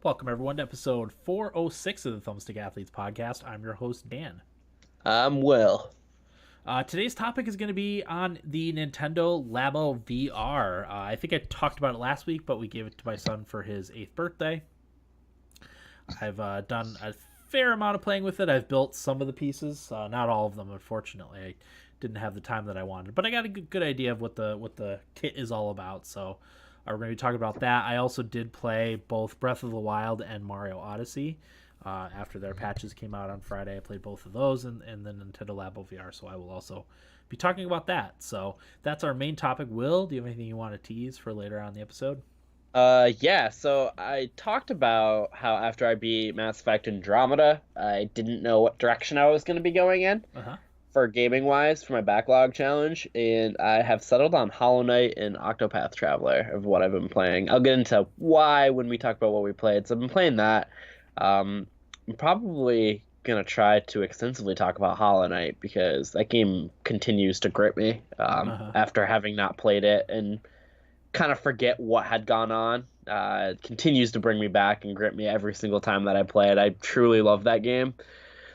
Welcome, everyone, to episode 406 of the Thumbstick Athletes podcast. I'm your host, Dan. I'm Will. Today's topic is going to be on the Nintendo Labo VR. I think I talked about it last week, but we gave it to my son for his 8th birthday. I've done a fair amount of playing with it. I've built some of the pieces, not all of them, unfortunately. I didn't have the time that I wanted, but I got a good idea of what the kit is all about. So we're going to be talking about that. I also did play both Breath of the Wild and Mario Odyssey. After their patches came out on Friday, I played both of those in the Nintendo Labo VR, so I will also be talking about that. So that's our main topic. Will, do you have anything you want to tease for later on in the episode? Yeah, so I talked about how after I beat Mass Effect Andromeda, I didn't know what direction I was going to be going in Uh-huh. for gaming wise for my backlog challenge, and I have settled on Hollow Knight and Octopath Traveler of what I've been playing. I'll get into why when we talk about what we played. So I've been playing that. I'm probably gonna try to extensively talk about Hollow Knight because that game continues to grip me Uh-huh. after having not played it and kind of forget what had gone on. It continues to bring me back and grip me every single time that I play it. I truly love that game.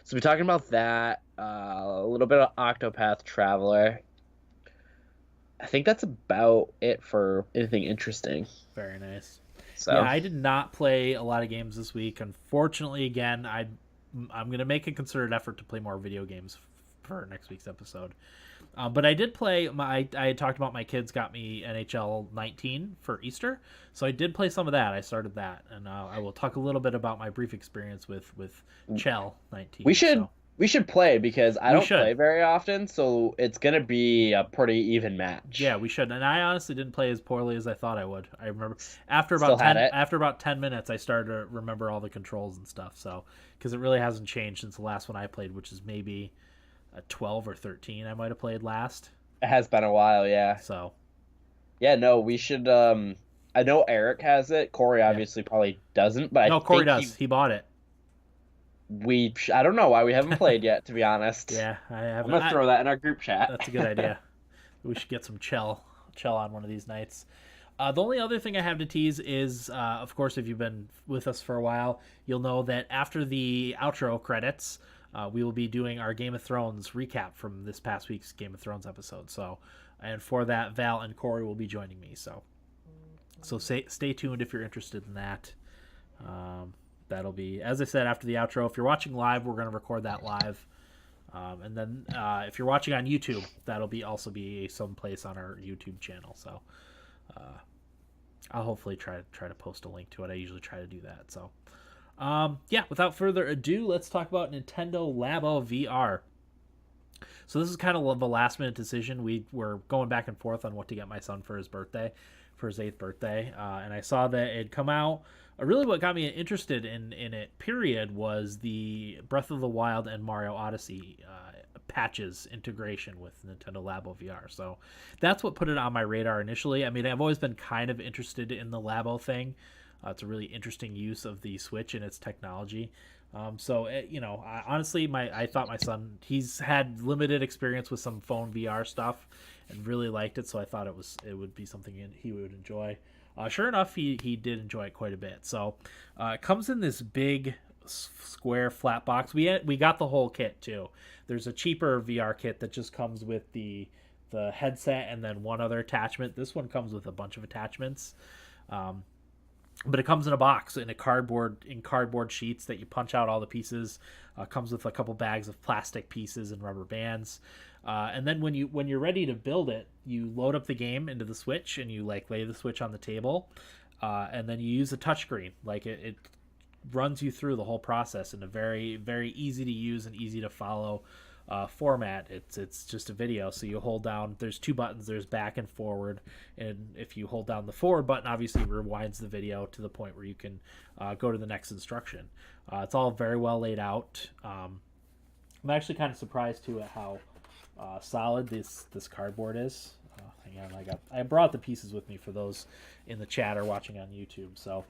So we're talking about that, a little bit of Octopath Traveler. I think that's about it for anything interesting. Very nice. Yeah, So I did not play a lot of games this week. Unfortunately, again, I'm going to make a concerted effort to play more video games for next week's episode. But I did play. I had talked about my kids got me NHL 19 for Easter, so I did play some of that. I started that, and I will talk a little bit about my brief experience with Chell we 19. should So we should play because I we don't should. play very often, so it's gonna be a pretty even Yeah, match. we should. And I honestly didn't play as poorly as I thought I would. I remember Still had it. after about 10 minutes, I started to remember all the controls and stuff. So because it really hasn't changed since the last one I played, which is maybe a 12 or 13. I might have played last. It has been a while, yeah. So Yeah, no, we should I know Eric has it. Corey yeah, obviously probably doesn't, but I no, Corey think does. He bought it. I don't know why we haven't played yet, to be honest. Yeah, I I'm haven't. gonna throw that in our group chat. That's a good idea. We should get some Chell on one of these nights. The only other thing I have to tease is, of course, if you've been with us for a while, you'll know that after the outro credits, we will be doing our Game of Thrones recap from this past week's Game of Thrones episode. So, and for that, Val and Corey will be joining me. So stay tuned if you're interested in that. That'll be, as I said, after the outro. If you're watching live, we're going to record that live. And then if you're watching on YouTube, that'll be also be someplace on our YouTube channel. So I'll hopefully try to post a link to it. I usually try to do that. So yeah, without further ado, let's talk about Nintendo Labo VR. So this is kind of a last minute decision. We were going back and forth on what to get my son for his birthday, for his 8th birthday, and I saw that it had come out. Really, what got me interested in it, period, was the Breath of the Wild and Mario Odyssey patches integration with Nintendo Labo VR. So that's what put it on my radar initially. I mean, I've always been kind of interested in the Labo thing. It's a really interesting use of the Switch and its technology. Honestly, I thought my son, he's had limited experience with some phone VR stuff and really liked it, so I thought it would be something he would enjoy. Sure enough, he did enjoy it quite a bit. So it comes in this big square flat box. We got the whole kit too. There's a cheaper VR kit that just comes with the headset and then one other attachment. This one comes with a bunch of attachments. But it comes in a box in cardboard sheets that you punch out all the pieces. Comes with a couple bags of plastic pieces and rubber bands. And then when you're ready to build it, you load up the game into the Switch and you like lay the Switch on the table, and then you use a touchscreen. Like it runs you through the whole process in a very very easy to use and easy to follow format. It's just a video, so you hold down. There's two buttons. There's back and forward, and if you hold down the forward button, obviously rewinds the video to the point where you can go to the next instruction. It's all very well laid out. I'm actually kind of surprised too at how solid this cardboard is. Hang on, I brought the pieces with me for those in the chat or watching on YouTube. So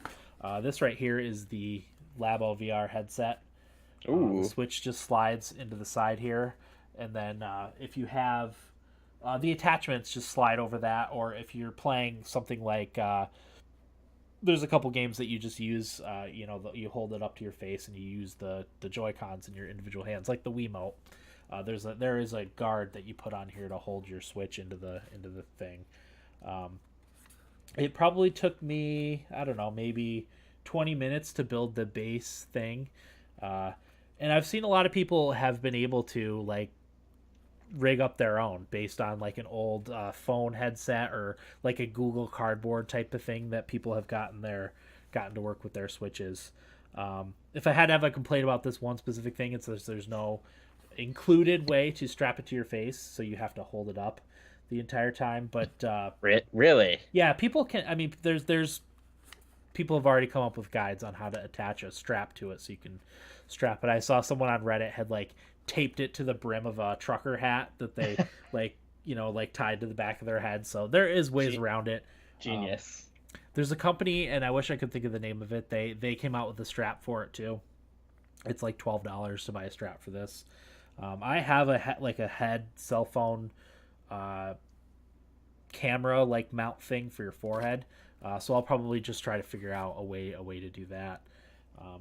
this right here is the Labo VR headset. The Ooh. Switch just slides into the side here, and then if you have the attachments, just slide over that. Or if you're playing something like there's a couple games that you just use, you hold it up to your face and you use the Joy Cons in your individual hands, like the Wiimote. There is a guard that you put on here to hold your Switch into the thing. It probably took me, I don't know, maybe 20 minutes to build the base thing. And I've seen a lot of people have been able to like rig up their own based on like an old phone headset or like a Google Cardboard type of thing that people have gotten to work with their Switches. If I had to have a complaint about this one specific thing, it's there's no included way to strap it to your face, so you have to hold it up the entire time. But really, yeah, people can. I mean, there's people have already come up with guides on how to attach a strap to it, so you can strap it. I saw someone on Reddit had like taped it to the brim of a trucker hat that they like tied to the back of their head. So there is ways around it. Genius. There's a company, and I wish I could think of the name of it. They came out with a strap for it too. It's like $12 to buy a strap for this. I have a head cell phone camera like mount thing for your forehead, so I'll probably just try to figure out a way to do that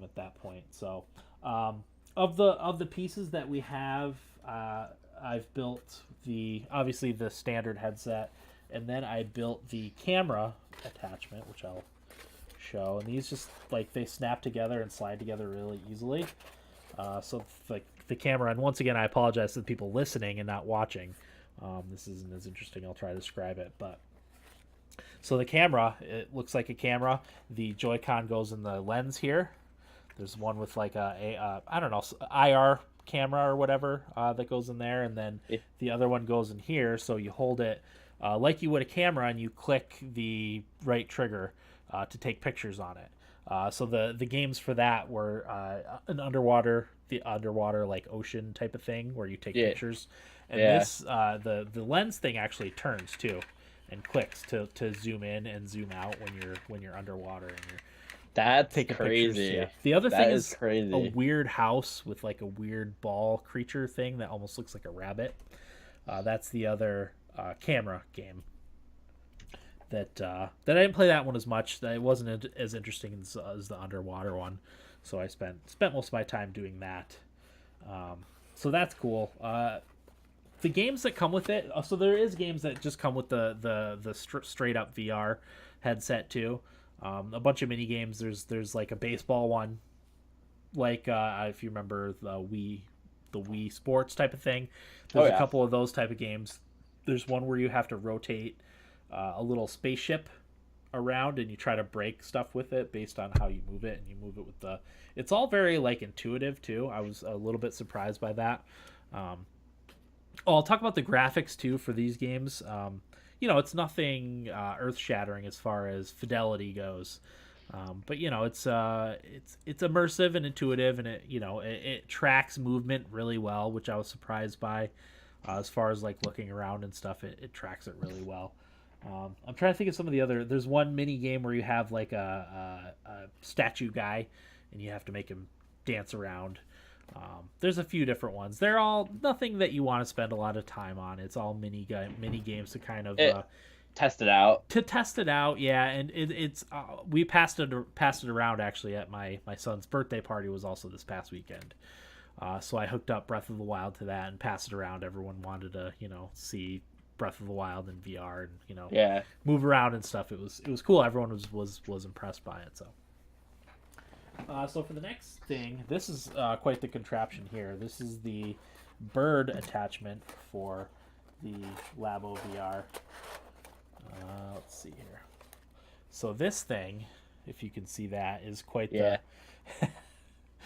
at that point. So of the pieces that we have, I've built obviously the standard headset, and then I built the camera attachment, which I'll show. And these just like they snap together and slide together really easily. So like the camera, and once again, I apologize to the people listening and not watching. This isn't as interesting. I'll try to describe it, but so the camera, it looks like a camera. The Joy-Con goes in the lens here. There's one with like a I don't know, IR camera or whatever that goes in there, and then the other one goes in here. So you hold it like you would a camera, and you click the right trigger to take pictures on it. So the games for that were the underwater like ocean type of thing where you take pictures, and this the lens thing actually turns too, and clicks to zoom in and zoom out when you're underwater and you're taking crazy. Pictures. Yeah. The other thing is crazy. A weird house with like a weird ball creature thing that almost looks like a rabbit. That's the other camera game. That I didn't play that one as much. That it wasn't as interesting as the underwater one, so I spent most of my time doing that. So that's cool. The games that come with it. So there is games that just come with the straight up VR headset too. A bunch of mini games. There's like a baseball one, like if you remember the Wii Sports type of thing. There's a couple of those type of games. There's one where you have to rotate a little spaceship around, and you try to break stuff with it based on how you move it, and you move it with the. It's all very like intuitive too. I was a little bit surprised by that. I'll talk about the graphics too for these games. It's nothing earth-shattering as far as fidelity goes, but it's immersive and intuitive, and it tracks movement really well, which I was surprised by. As far as like looking around and stuff, it tracks it really well. I'm trying to think of some of the other. There's one mini game where you have like a statue guy, and you have to make him dance around. There's a few different ones. They're all nothing that you want to spend a lot of time on. It's all mini games to kind of test it out. To test it out, yeah. And it's we passed it around actually at my son's birthday party. Was also this past weekend. So I hooked up Breath of the Wild to that and passed it around. Everyone wanted to see Breath of the Wild in VR and move around and stuff. It was cool. Everyone was impressed by it. So for the next thing, this is quite the contraption here. This is the bird attachment for the Labo VR. Let's see here. So this thing, if you can see that, is quite the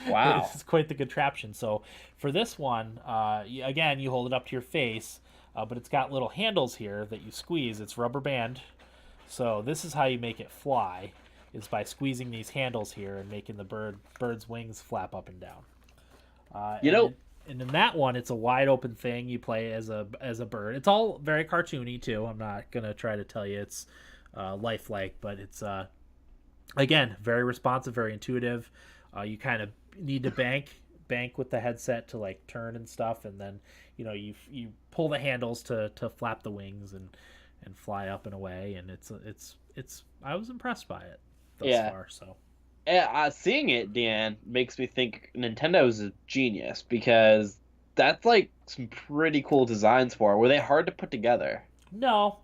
wow. It's quite the contraption. So for this one, again, you hold it up to your face, but it's got little handles here that you squeeze. It's rubber band. So this is how you make it fly, is by squeezing these handles here and making the bird's wings flap up and down. And in that one, it's a wide open thing. You play as a bird. It's all very cartoony too. I'm not gonna try to tell you it's lifelike, but it's again very responsive, very intuitive. You kind of need to bank with the headset to like turn and stuff, and then you pull the handles to flap the wings and fly up and away. And it's I was impressed by it. thus Yeah. far. So Seeing it, Dan, makes me think Nintendo's a genius because that's like some pretty cool designs for it. Were they hard to put together? no,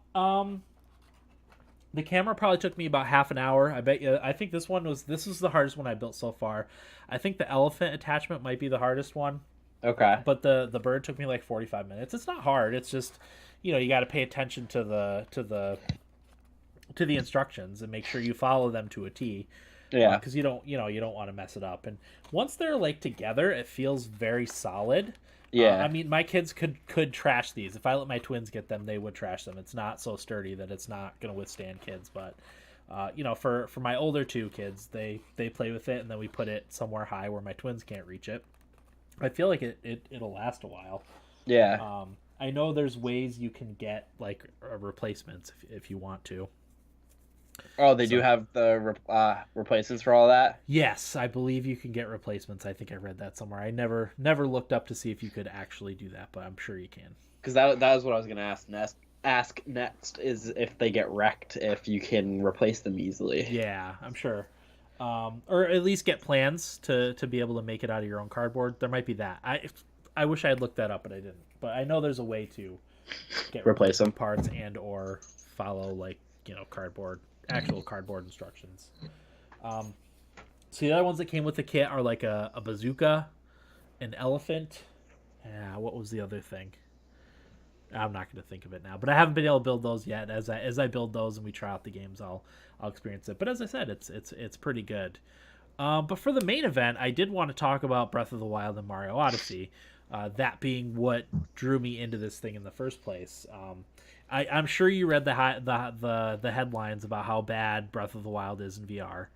the camera probably took me about half an hour. I bet you. I think this was the hardest one I built so far. I think the elephant attachment might be the hardest one, Okay. but the bird took me like 45 minutes. It's not hard. It's just, you got to pay attention to the instructions and make sure you follow them to a T. Yeah. Because you don't want to mess it up. And once they're like together, it feels very solid. Yeah. I mean, my kids could trash these. If I let my twins get them, they would trash them. It's not so sturdy that it's not going to withstand kids. But for my older two kids, they play with it, and then we put it somewhere high where my twins can't reach it. I feel like it'll last a while. Yeah. I know there's ways you can get like replacements if you want to. Oh, they do have the replacements for all that? Yes, I believe you can get replacements. I think I read that somewhere. I never looked up to see if you could actually do that, but I'm sure you can. Because that was what I was going to ask next is if they get wrecked, if you can replace them easily. Yeah, I'm sure. Or at least get plans to be able to make it out of your own cardboard. There might be that. I wish I had looked that up, but I didn't. But I know there's a way to get Replace them. parts and or follow actual cardboard instructions. So the other ones that came with the kit are like a bazooka, an elephant. Yeah, what was the other thing? I'm not going to think of it now, but I haven't been able to build those yet. As I build those and we try out the games, I'll experience it. But as I said, it's pretty good. But for the main event, I did want to talk about Breath of the Wild and Mario Odyssey. That being what drew me into this thing in the first place. I'm sure you read the headlines about how bad Breath of the Wild is in VR.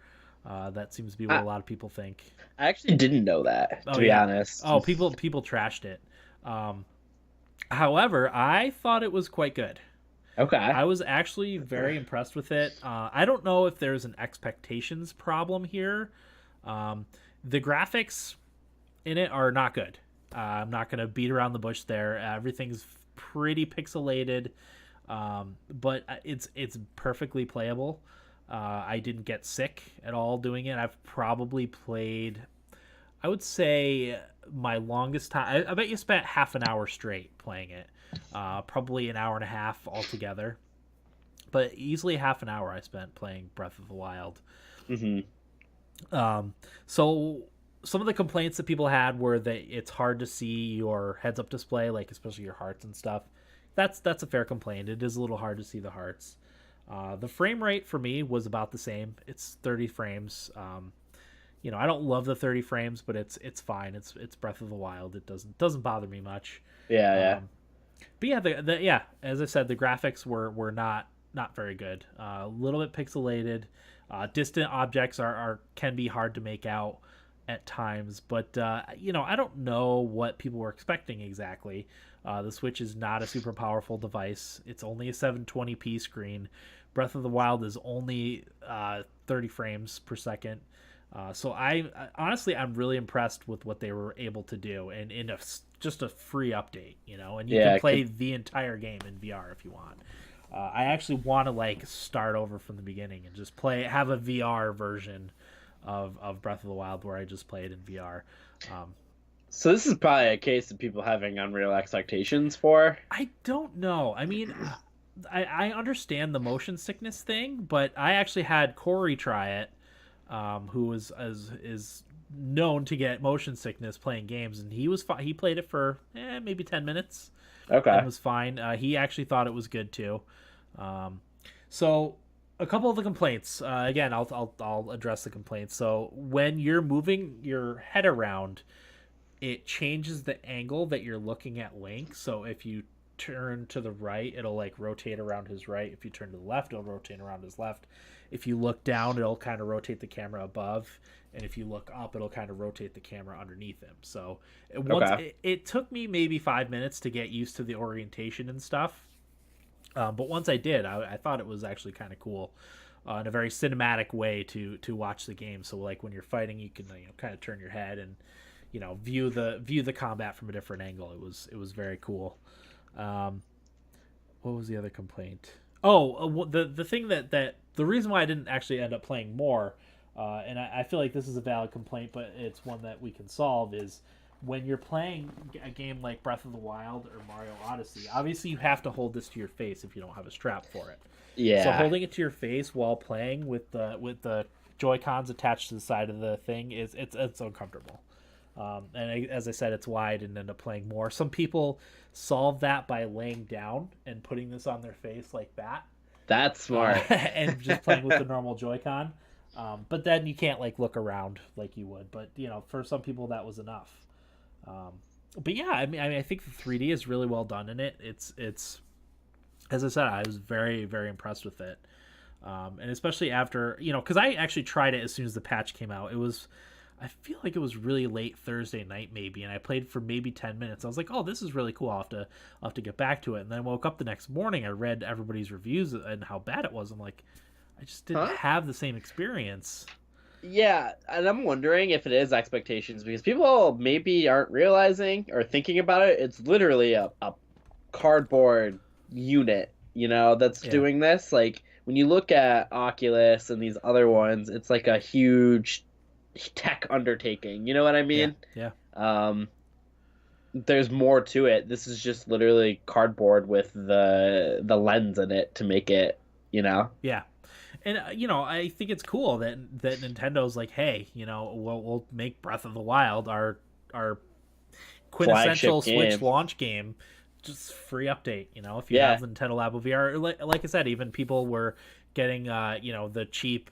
That seems to be what a lot of people think. I actually didn't know that, to be honest. Oh, people trashed it. However, I thought it was quite good. Okay. I was actually very impressed with it. I don't know if there's an expectations problem here. The graphics in it are not good. I'm not going to beat around the bush there. Everything's pretty pixelated, but it's perfectly playable. I didn't get sick at all doing it. I've probably played, I would say, my longest time. I bet you spent half an hour straight playing it. Probably an hour and a half altogether. But easily half an hour I spent playing Breath of the Wild. Mm-hmm. So some of the complaints that people had were that it's hard to see your heads-up display, like especially your hearts and stuff. That's a fair complaint. It is a little hard to see the hearts. The frame rate for me was about the same. It's 30 frames. I don't love the 30 frames, but it's fine. It's Breath of the Wild. It doesn't bother me much. Yeah. But yeah, as I said, the graphics were not very good. A little bit pixelated. Distant objects can be hard to make out at times, but I don't know what people were expecting exactly. The Switch is not a super powerful device. It's only a 720p screen. Breath of the Wild is only 30 frames per second. So I'm really impressed with what they were able to do, and in just a free update, and you can play the entire game in VR if you want. I actually want to start over from the beginning and just have a VR version of Breath of the Wild where I just play it in VR. So this is probably a case of people having unreal expectations for. I don't know. I mean, I understand the motion sickness thing, but I actually had Corey try it, who is known to get motion sickness playing games, and he played it for maybe 10 minutes. Okay. And was fine. He actually thought it was good too. So a couple of the complaints. Again, I'll address the complaints. So when you're moving your head around, it changes the angle that you're looking at Link. So if you turn to the right, it'll rotate around his right. If you turn to the left, it'll rotate around his left. If you look down, it'll kind of rotate the camera above, and if you look up, it'll kind of rotate the camera underneath him. So it took me maybe 5 minutes to get used to the orientation and stuff, but once I did, I thought it was actually kind of cool, in a very cinematic way to watch the game. So when you're fighting, you can kind of turn your head and view the combat from a different angle. It was very cool. What was the other complaint? The thing that the reason why I didn't actually end up playing more, and I feel like this is a valid complaint, but it's one that we can solve, is when you're playing a game like Breath of the Wild or Mario Odyssey. Obviously, you have to hold this to your face if you don't have a strap for it. So Yeah, holding it to your face while playing with the Joy Cons attached to the side of the thing it's uncomfortable. As I said, it's why I didn't end up playing more. Some people solve that by laying down and putting this on their face like that, that's smart. and just playing with the normal Joy-Con. But then you can't like look around like you would. But for some people that was enough. Um, but yeah, I think the 3D is really well done in it. It's as I said, I was very very impressed with it. And especially after because I actually tried it as soon as the patch came out. I feel like it was really late Thursday night maybe, and I played for maybe 10 minutes. I was like, oh, this is really cool. I'll have to get back to it. And then I woke up the next morning. I read everybody's reviews and how bad it was. I'm like, I just didn't Huh? have the same experience. Yeah, and I'm wondering if it is expectations because people maybe aren't realizing or thinking about it. It's literally a cardboard unit, that's Yeah, doing this. Like when you look at Oculus and these other ones, it's like a huge tech undertaking. You know what I yeah, mean? yeah, Um, there's more to it. This is just literally cardboard with the lens in it to make it, yeah. And I think it's cool that Nintendo's like, hey, we'll make Breath of the Wild our flagship quintessential Switch game. launch game, just free update. If you Yeah. have the Nintendo Labo VR, like I said, even people were getting the cheap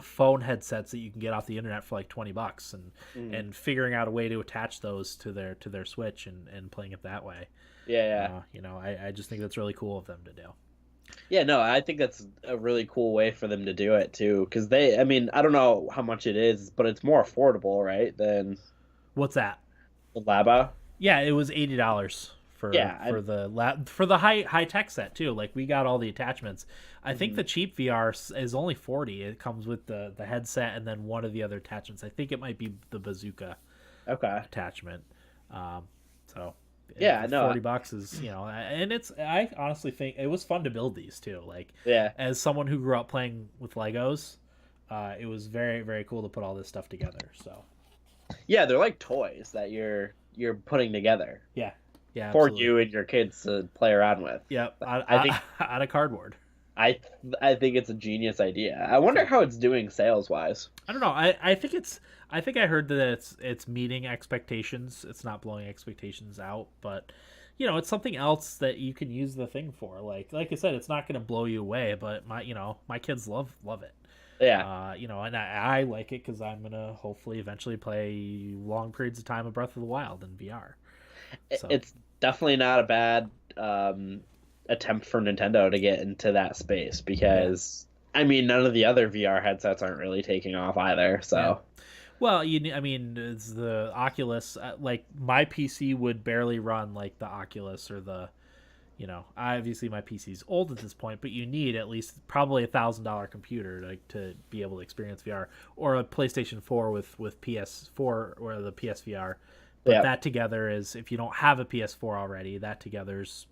phone headsets that you can get off the internet for like $20, Mhm. and figuring out a way to attach those to their Switch and playing it that way. Yeah, yeah. I just think that's really cool of them to do. Yeah, no, I think that's a really cool way for them to do it too. Because I mean, I don't know how much it is, but it's more affordable, right, than What's that? the Labo. Yeah, it was $80 Yeah, for the high tech set too. Like we got all the attachments. I think mhm. the cheap VR is only 40. It comes with the headset and then one of the other attachments. I think it might be the bazooka Okay. attachment. Um, so Yeah, for no, $40 is and I honestly think it was fun to build these too. Like yeah, as someone who grew up playing with Legos, it was very very cool to put all this stuff together. So yeah. They're like toys that you're putting together yeah, yeah, for absolutely. you and your kids to play around with. Yep, I think out of cardboard. I I think it's a genius idea. I wonder So how it's doing sales wise. I don't know. I think I heard that it's meeting expectations. It's not blowing expectations out, but it's something else that you can use the thing for. Like I said, it's not going to blow you away, but my kids love it. Yeah, And I like it because I'm gonna hopefully eventually play long periods of time of Breath of the Wild in VR. So it's definitely not a bad attempt for Nintendo to get into that space yeah, because I mean none of the other VR headsets aren't really taking off either. yeah. So Well, I mean, it's the Oculus. Like my PC would barely run like the Oculus or the obviously my PC's old at this point, but you need at least probably $1,000 computer to be able to experience VR, or a PlayStation 4 with PS4 or the PSVR. But yeah, that together is, if you don't have a PS4 already, that together's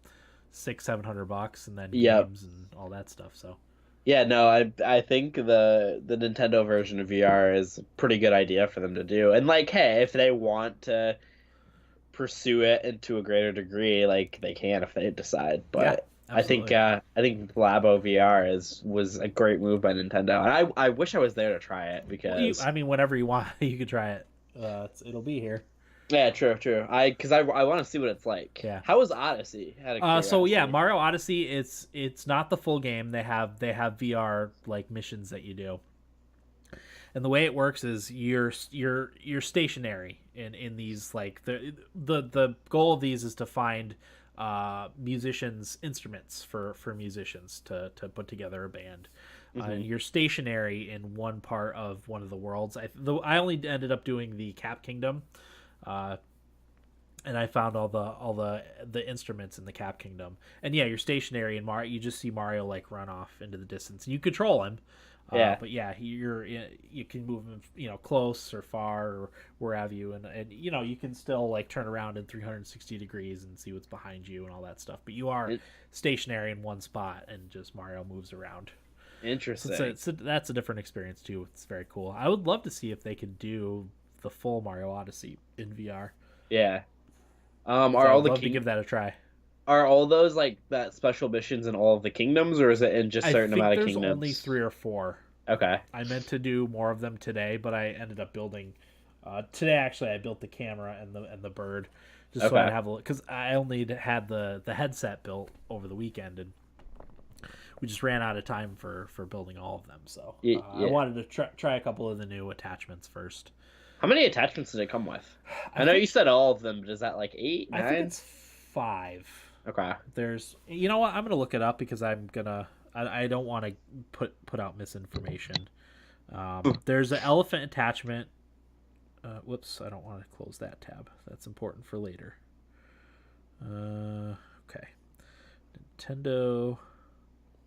$600-700, and then yep. games and all that stuff. So Yeah, no, I think the Nintendo version of VR is a pretty good idea for them to do. And like, hey, if they want to pursue it into a greater degree, like they can if they decide. yeah, But absolutely. I think Labo VR is was a great move by Nintendo, and I wish I was there to try it Well, because I mean, whenever you want, you can try it. It'll be here. yeah, true, true. I want to see what it's like. Yeah. How was Odyssey? Out of So yeah, curiosity. Mario Odyssey. It's not the full game. They have VR like missions that you do, and the way it works is you're stationary in these, like the goal of these is to find musicians instruments for musicians to put together a band. Hmm. You're stationary in one part of one of the worlds. I only ended up doing the Cap Kingdom, uh, and I found all the instruments in the Cap Kingdom. And yeah, you're stationary in Mario. You just see Mario like run off into the distance. You control him, Yeah. But yeah, you can move him, close or far or wherever you, and you can still like turn around in 360 degrees and see what's behind you and all that stuff. But you are stationary in one spot, and just Mario moves around. Interesting. So that's a different experience too. It's very cool. I would love to see if they could do the full Mario Odyssey in VR. Yeah. So I would love to give that a try. Are all those like that special missions in all of the kingdoms, or is it in just I certain think amount of there's kingdoms? only 3 or 4. Okay. I meant to do more of them today, but I ended up building. Today, actually, I built the camera and the bird, just so I'd have a look, because I only had the headset built over the weekend, and we just ran out of time for building all of them. So I wanted to try a couple of the new attachments first. How many attachments did it come with? I know you said all of them, but is that like 8, 9? I think it's 5. Okay. There's, you know what? I'm gonna look it up because I don't want to put out misinformation. There's an elephant attachment. Whoops, I don't want to close that tab. That's important for later. Okay. Nintendo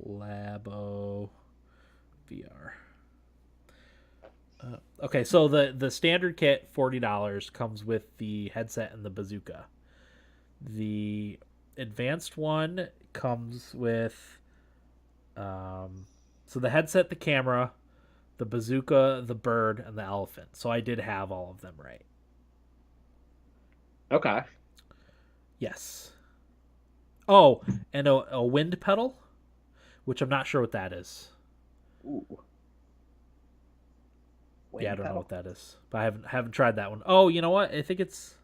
Labo VR. Okay, so the standard kit, $40, comes with the headset and the bazooka. The advanced one comes with so the headset, the camera, the bazooka, the bird, and the elephant. So I did have all of them right. Okay. Yes. Oh, and a wind pedal, which I'm not sure what that is. Ooh. Wind I don't know what that is, but I haven't tried that one. Oh, you know what? I think it's.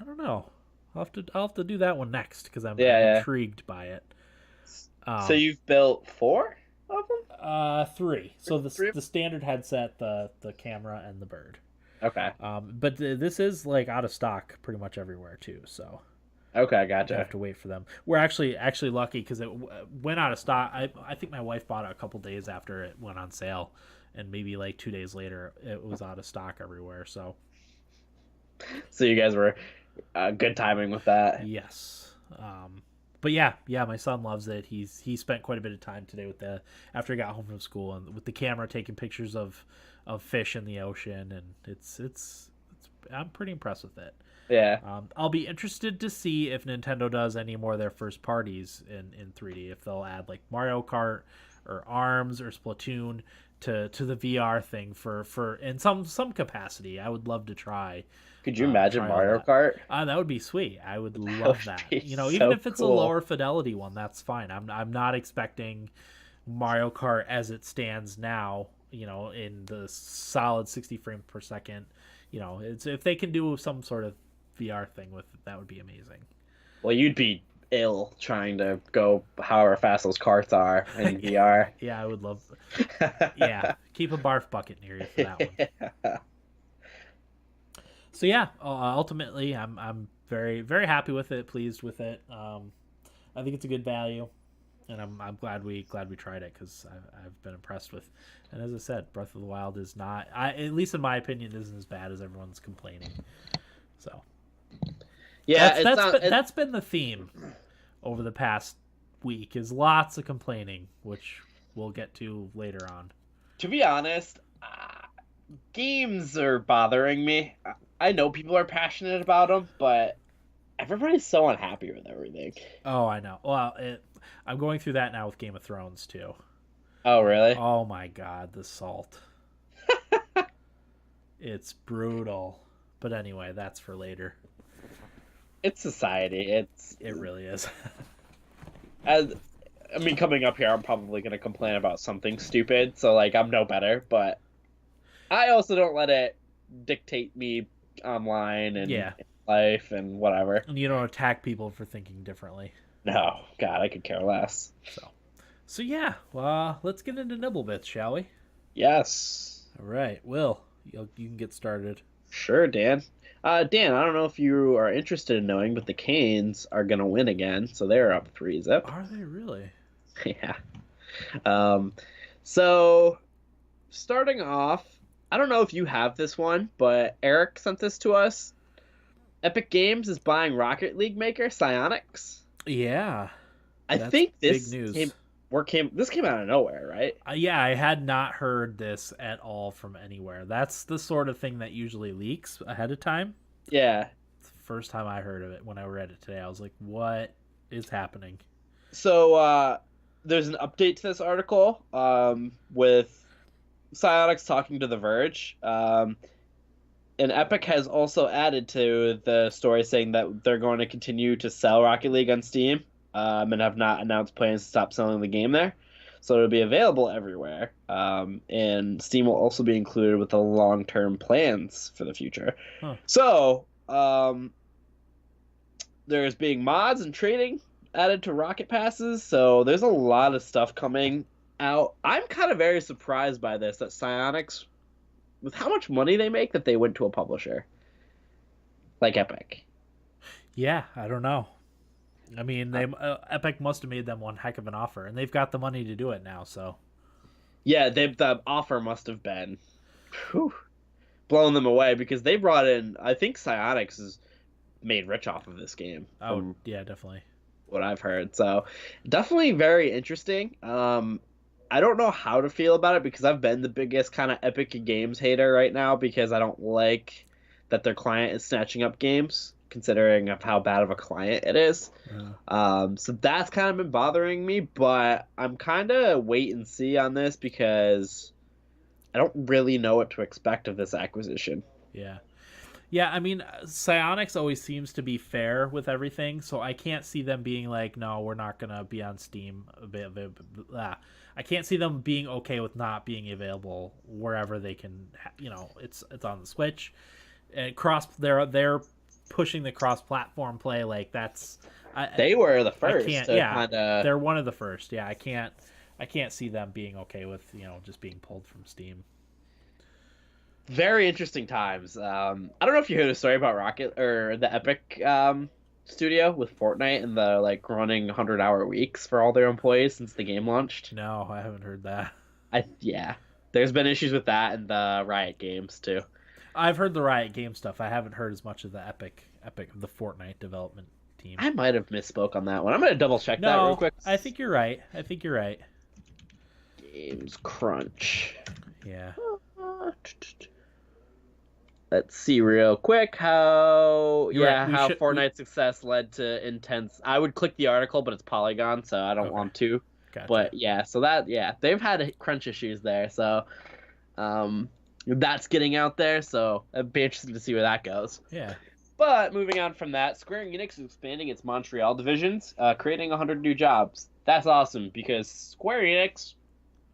I don't know. I'll have to do that one next because I'm intrigued by it. So you've built 4 of them? 3. So the standard headset, the camera, and the bird. Okay. But this is like out of stock pretty much everywhere too. So. Okay, gotcha. I have to wait for them. We're actually lucky because it went out of stock. I think my wife bought it a couple days after it went on sale, and maybe like 2 days later it was out of stock everywhere. So you guys were good timing with that. Yes. But yeah, my son loves it. He spent quite a bit of time today after he got home from school and with the camera taking pictures of fish in the ocean, and it's I'm pretty impressed with it. Yeah. I'll be interested to see if Nintendo does any more of their first parties in 3D. If they'll add like Mario Kart or ARMS or Splatoon to the VR thing for in some capacity. I would love to try. Could you imagine Mario Kart? That would be sweet. I would love that. Even if it's a lower fidelity one, that's fine. I'm not expecting Mario Kart as it stands now. In the solid 60 frames per second. It's if they can do some sort of VR thing with it, that would be amazing. Well, you'd be ill trying to go however fast those carts are in VR. Yeah, I would love. Yeah, keep a barf bucket near you for that one. So yeah, ultimately, I'm very very happy with it, pleased with it. I think it's a good value, and I'm glad we tried it because I've been impressed with. And as I said, Breath of the Wild is not, at least in my opinion, isn't as bad as everyone's complaining. So. Yeah, that's been the theme over the past week, is lots of complaining, which we'll get to later on. To be honest, games are bothering me. I know people are passionate about them, but everybody's so unhappy with everything. Oh, I know. Well, I'm going through that now with Game of Thrones too. Oh, really? Oh my God, the salt. It's brutal. But anyway, that's for later. It's society. It really is. Coming up here, I'm probably going to complain about something stupid, so, I'm no better, but I also don't let it dictate me online and life and whatever. And you don't attack people for thinking differently. No. God, I could care less. So yeah, well, let's get into nibblebits, shall we? Yes. All right. Will, you can get started. Sure, Dan. Dan, I don't know if you are interested in knowing, but the Canes are going to win again, so they're up 3-0. Are they really? Yeah. So, starting off, I don't know if you have this one, but Eric sent this to us. Epic Games is buying Rocket League maker Psyonix. Yeah. I think this big news. this came out of nowhere, right? Yeah, I had not heard this at all from anywhere. That's the sort of thing that usually leaks ahead of time. Yeah. It's the first time I heard of it when I read it today. I was like, what is happening? So there's an update to this article with Psyonix talking to The Verge. And Epic has also added to the story saying that they're going to continue to sell Rocket League on Steam, and have not announced plans to stop selling the game there. So it'll be available everywhere. And Steam will also be included with the long-term plans for the future. Huh. So there's being mods and trading added to Rocket Passes. So there's a lot of stuff coming out. I'm kind of very surprised by this, that Psyonix, with how much money they make, that they went to a publisher like Epic. Yeah, I don't know. I mean, Epic must have made them one heck of an offer, and they've got the money to do it now. So, yeah, the offer must have been blowing them away, because they brought in. I think Psyonix is made rich off of this game. Oh, yeah, definitely. What I've heard, so definitely very interesting. I don't know how to feel about it, because I've been the biggest kind of Epic Games hater right now, because I don't like that their client is snatching up games, considering of how bad of a client it is. Yeah. So that's kind of been bothering me, but I'm kind of wait and see on this, because I don't really know what to expect of this acquisition. Yeah. Yeah, I mean, Psyonix always seems to be fair with everything, so I can't see them being like, no, we're not going to be on Steam. I can't see them being okay with not being available wherever they can, it's on the Switch. And they're pushing the cross-platform play, like that's... They were the first. They're one of the first. Yeah, I can't see them being okay with, just being pulled from Steam. Very interesting times. I don't know if you heard a story about Rocket or the Epic studio with Fortnite and the running 100-hour weeks for all their employees since the game launched. No, I haven't heard that. Yeah, there's been issues with that and the Riot Games too. I've heard the Riot Games stuff. I haven't heard as much of the the Fortnite development team. I might have misspoke on that one. I'm gonna double check that real quick. I think you're right. Games Crunch. Yeah. Let's see real quick how Fortnite's success led to intense. I would click the article, but it's Polygon, so I don't want to. Gotcha. But they've had crunch issues there, so that's getting out there. So it'd be interesting to see where that goes. Yeah. But moving on from that, Square Enix is expanding its Montreal divisions, creating 100 new jobs. That's awesome, because Square Enix,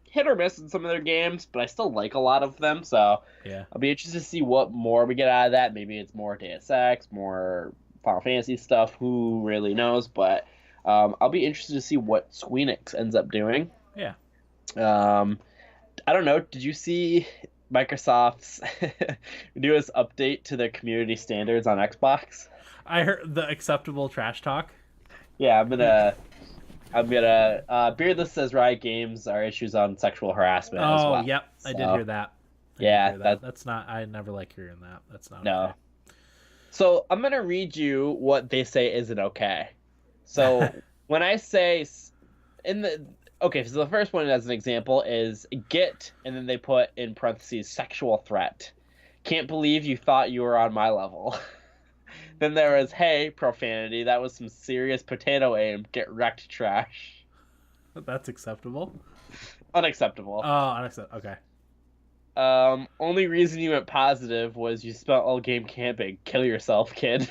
hit or miss in some of their games, but I still like a lot of them, so yeah, I'll be interested to see what more we get out of that. Maybe it's more Deus Ex, more Final Fantasy stuff, who really knows, but I'll be interested to see what Squeenix ends up doing. Yeah. I don't know, did you see Microsoft's newest update to their community standards on Xbox? I heard the acceptable trash talk. Yeah, I'm gonna Beardless says Riot Games are issues on sexual harassment as well. Yep, so, I did hear that. That's not. I never like hearing that. That's not no. Okay. So I'm gonna read you what they say isn't okay. So when I say so the first one as an example is get, and then they put in parentheses sexual threat. Can't believe you thought you were on my level. Then there was, hey, profanity. That was some serious potato aim. Get wrecked, trash. That's acceptable? Unacceptable. Oh, unacceptable. Okay. Only reason you went positive was you spent all game camping. Kill yourself, kid.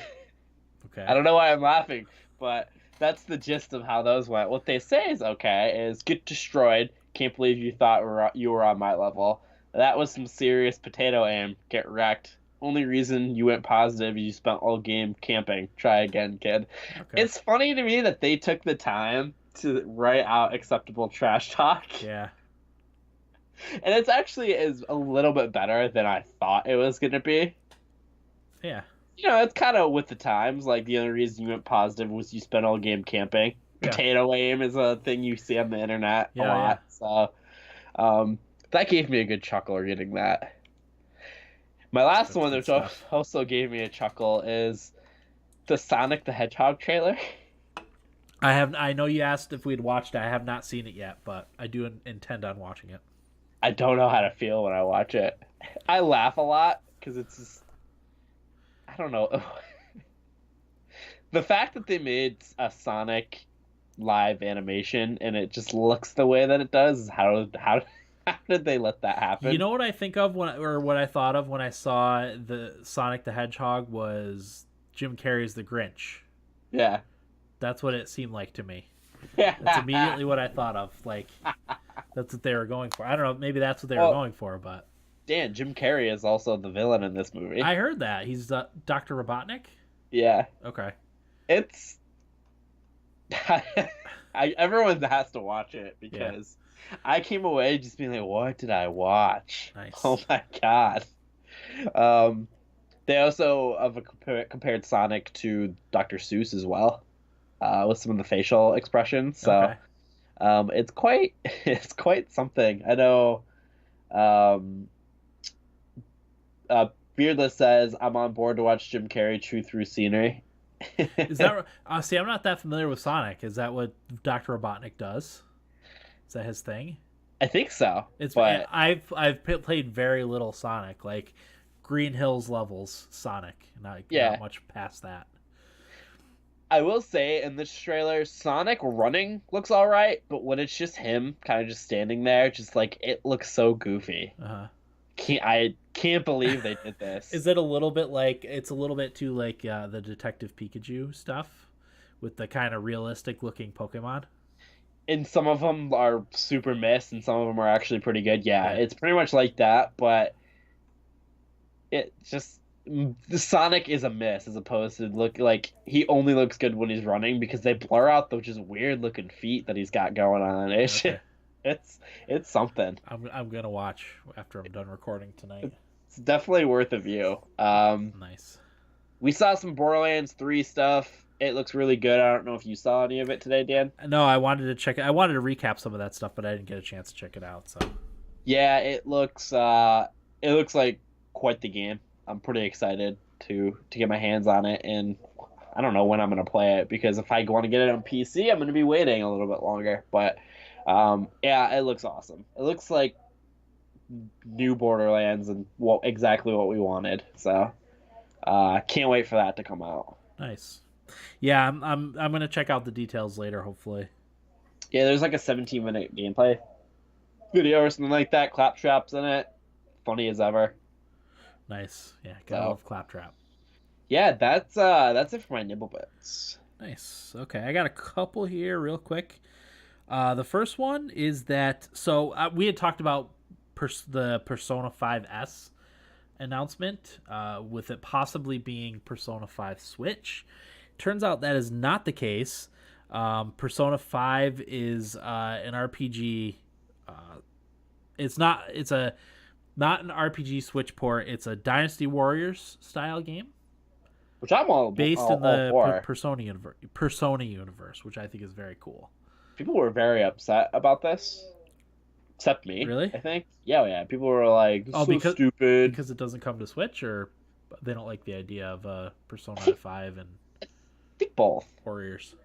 Okay. I don't know why I'm laughing, but that's the gist of how those went. What they say is okay is get destroyed. Can't believe you thought you were on my level. That was some serious potato aim. Get wrecked. Only reason you went positive is you spent all game camping. Try again, kid. Okay. It's funny to me that they took the time to write out acceptable trash talk. Yeah. And it's actually is a little bit better than I thought it was going to be. Yeah. It's kind of with the times. Like, the only reason you went positive was you spent all game camping. Yeah. Potato aim is a thing you see on the internet a lot. Yeah. So that gave me a good chuckle reading that. My last one, which also gave me a chuckle, is the Sonic the Hedgehog trailer. I know you asked if we'd watched it. I have not seen it yet, but I do intend on watching it. I don't know how to feel when I watch it. I laugh a lot because it's just, I don't know. The fact that they made a Sonic live animation and it just looks the way that it does, how did they let that You happen? know what I think of or what I thought of when I saw the Sonic the Hedgehog was Jim Carrey's The Grinch. Yeah. That's what it seemed like to me. That's Yeah. immediately what I thought of. Like, that's what they were going for. I don't know. Maybe that's what they were Well, going for, but Dan, Jim Carrey is also the villain in this movie. I heard that he's Dr. Robotnik. Yeah. Okay. It's everyone has to watch it Yeah. because I came away just being like, what did I watch? Nice. Oh my God. Um, they also have compared Sonic to Dr. Seuss as well, with some of the facial expressions. So, Okay. it's quite it's quite something. I know. Um, uh, Beardless says I'm on board to watch Jim Carrey chew through scenery. Is that see? I'm not that familiar with Sonic. Is that what Doctor Robotnik does? Is that his thing? I think so, It's but played very little Sonic, like Green Hills levels Sonic, not yeah, much past that. I will say in this trailer, Sonic running looks all right, but when it's just him, kind of just standing there, just like it looks so goofy. Uh-huh. I can't believe they did Is this. it a little bit like it's a little bit too like the Detective Pikachu stuff with the kind of realistic looking Pokemon? And some of them are super missed, and some of them are actually pretty good. Yeah, Yeah. it's pretty much like that, but it just the Sonic is a miss as opposed to look like he only looks good when he's running because they blur out the just weird looking feet that he's got going on. Okay. It's it's something. I'm gonna watch after I'm done recording tonight. It's definitely worth a view. Nice. We saw some Borderlands 3 stuff. It looks really good. I don't know if you saw any of it today, Dan. No, I wanted to check it. I wanted to recap some of that stuff, but I didn't get a chance to check it out. So Yeah, it looks like quite the game. I'm pretty excited to get my hands on it, and I don't know when I'm gonna play it because if I want to get it on PC, I'm gonna be waiting a little bit longer. But yeah, it looks awesome. It looks like new Borderlands and exactly what we wanted. So can't wait for that to come out. nice. Yeah, I'm gonna check out the details later. Hopefully. Yeah, there's like a 17-minute gameplay video or something like that. Claptrap's in it. Funny as ever. Nice. Yeah, gotta So love Claptrap. yeah, that's it for my nibble bits. Nice. Okay, I got a couple here real quick. The first one is that we had talked about the Persona 5S announcement, with it possibly being Persona 5 Switch. Turns out that is not the case. Persona 5 is an RPG. It's not. It's a not an RPG Switch port. It's a Dynasty Warriors style game Which I'm based in all the for. Persona universe, which I think is very cool. People were very upset about this, except me, Really? I think. Yeah, yeah. People were like, "This Oh, is so stupid." because it doesn't come to Switch, or they don't like the idea of Persona 5 and I think both. Warriors.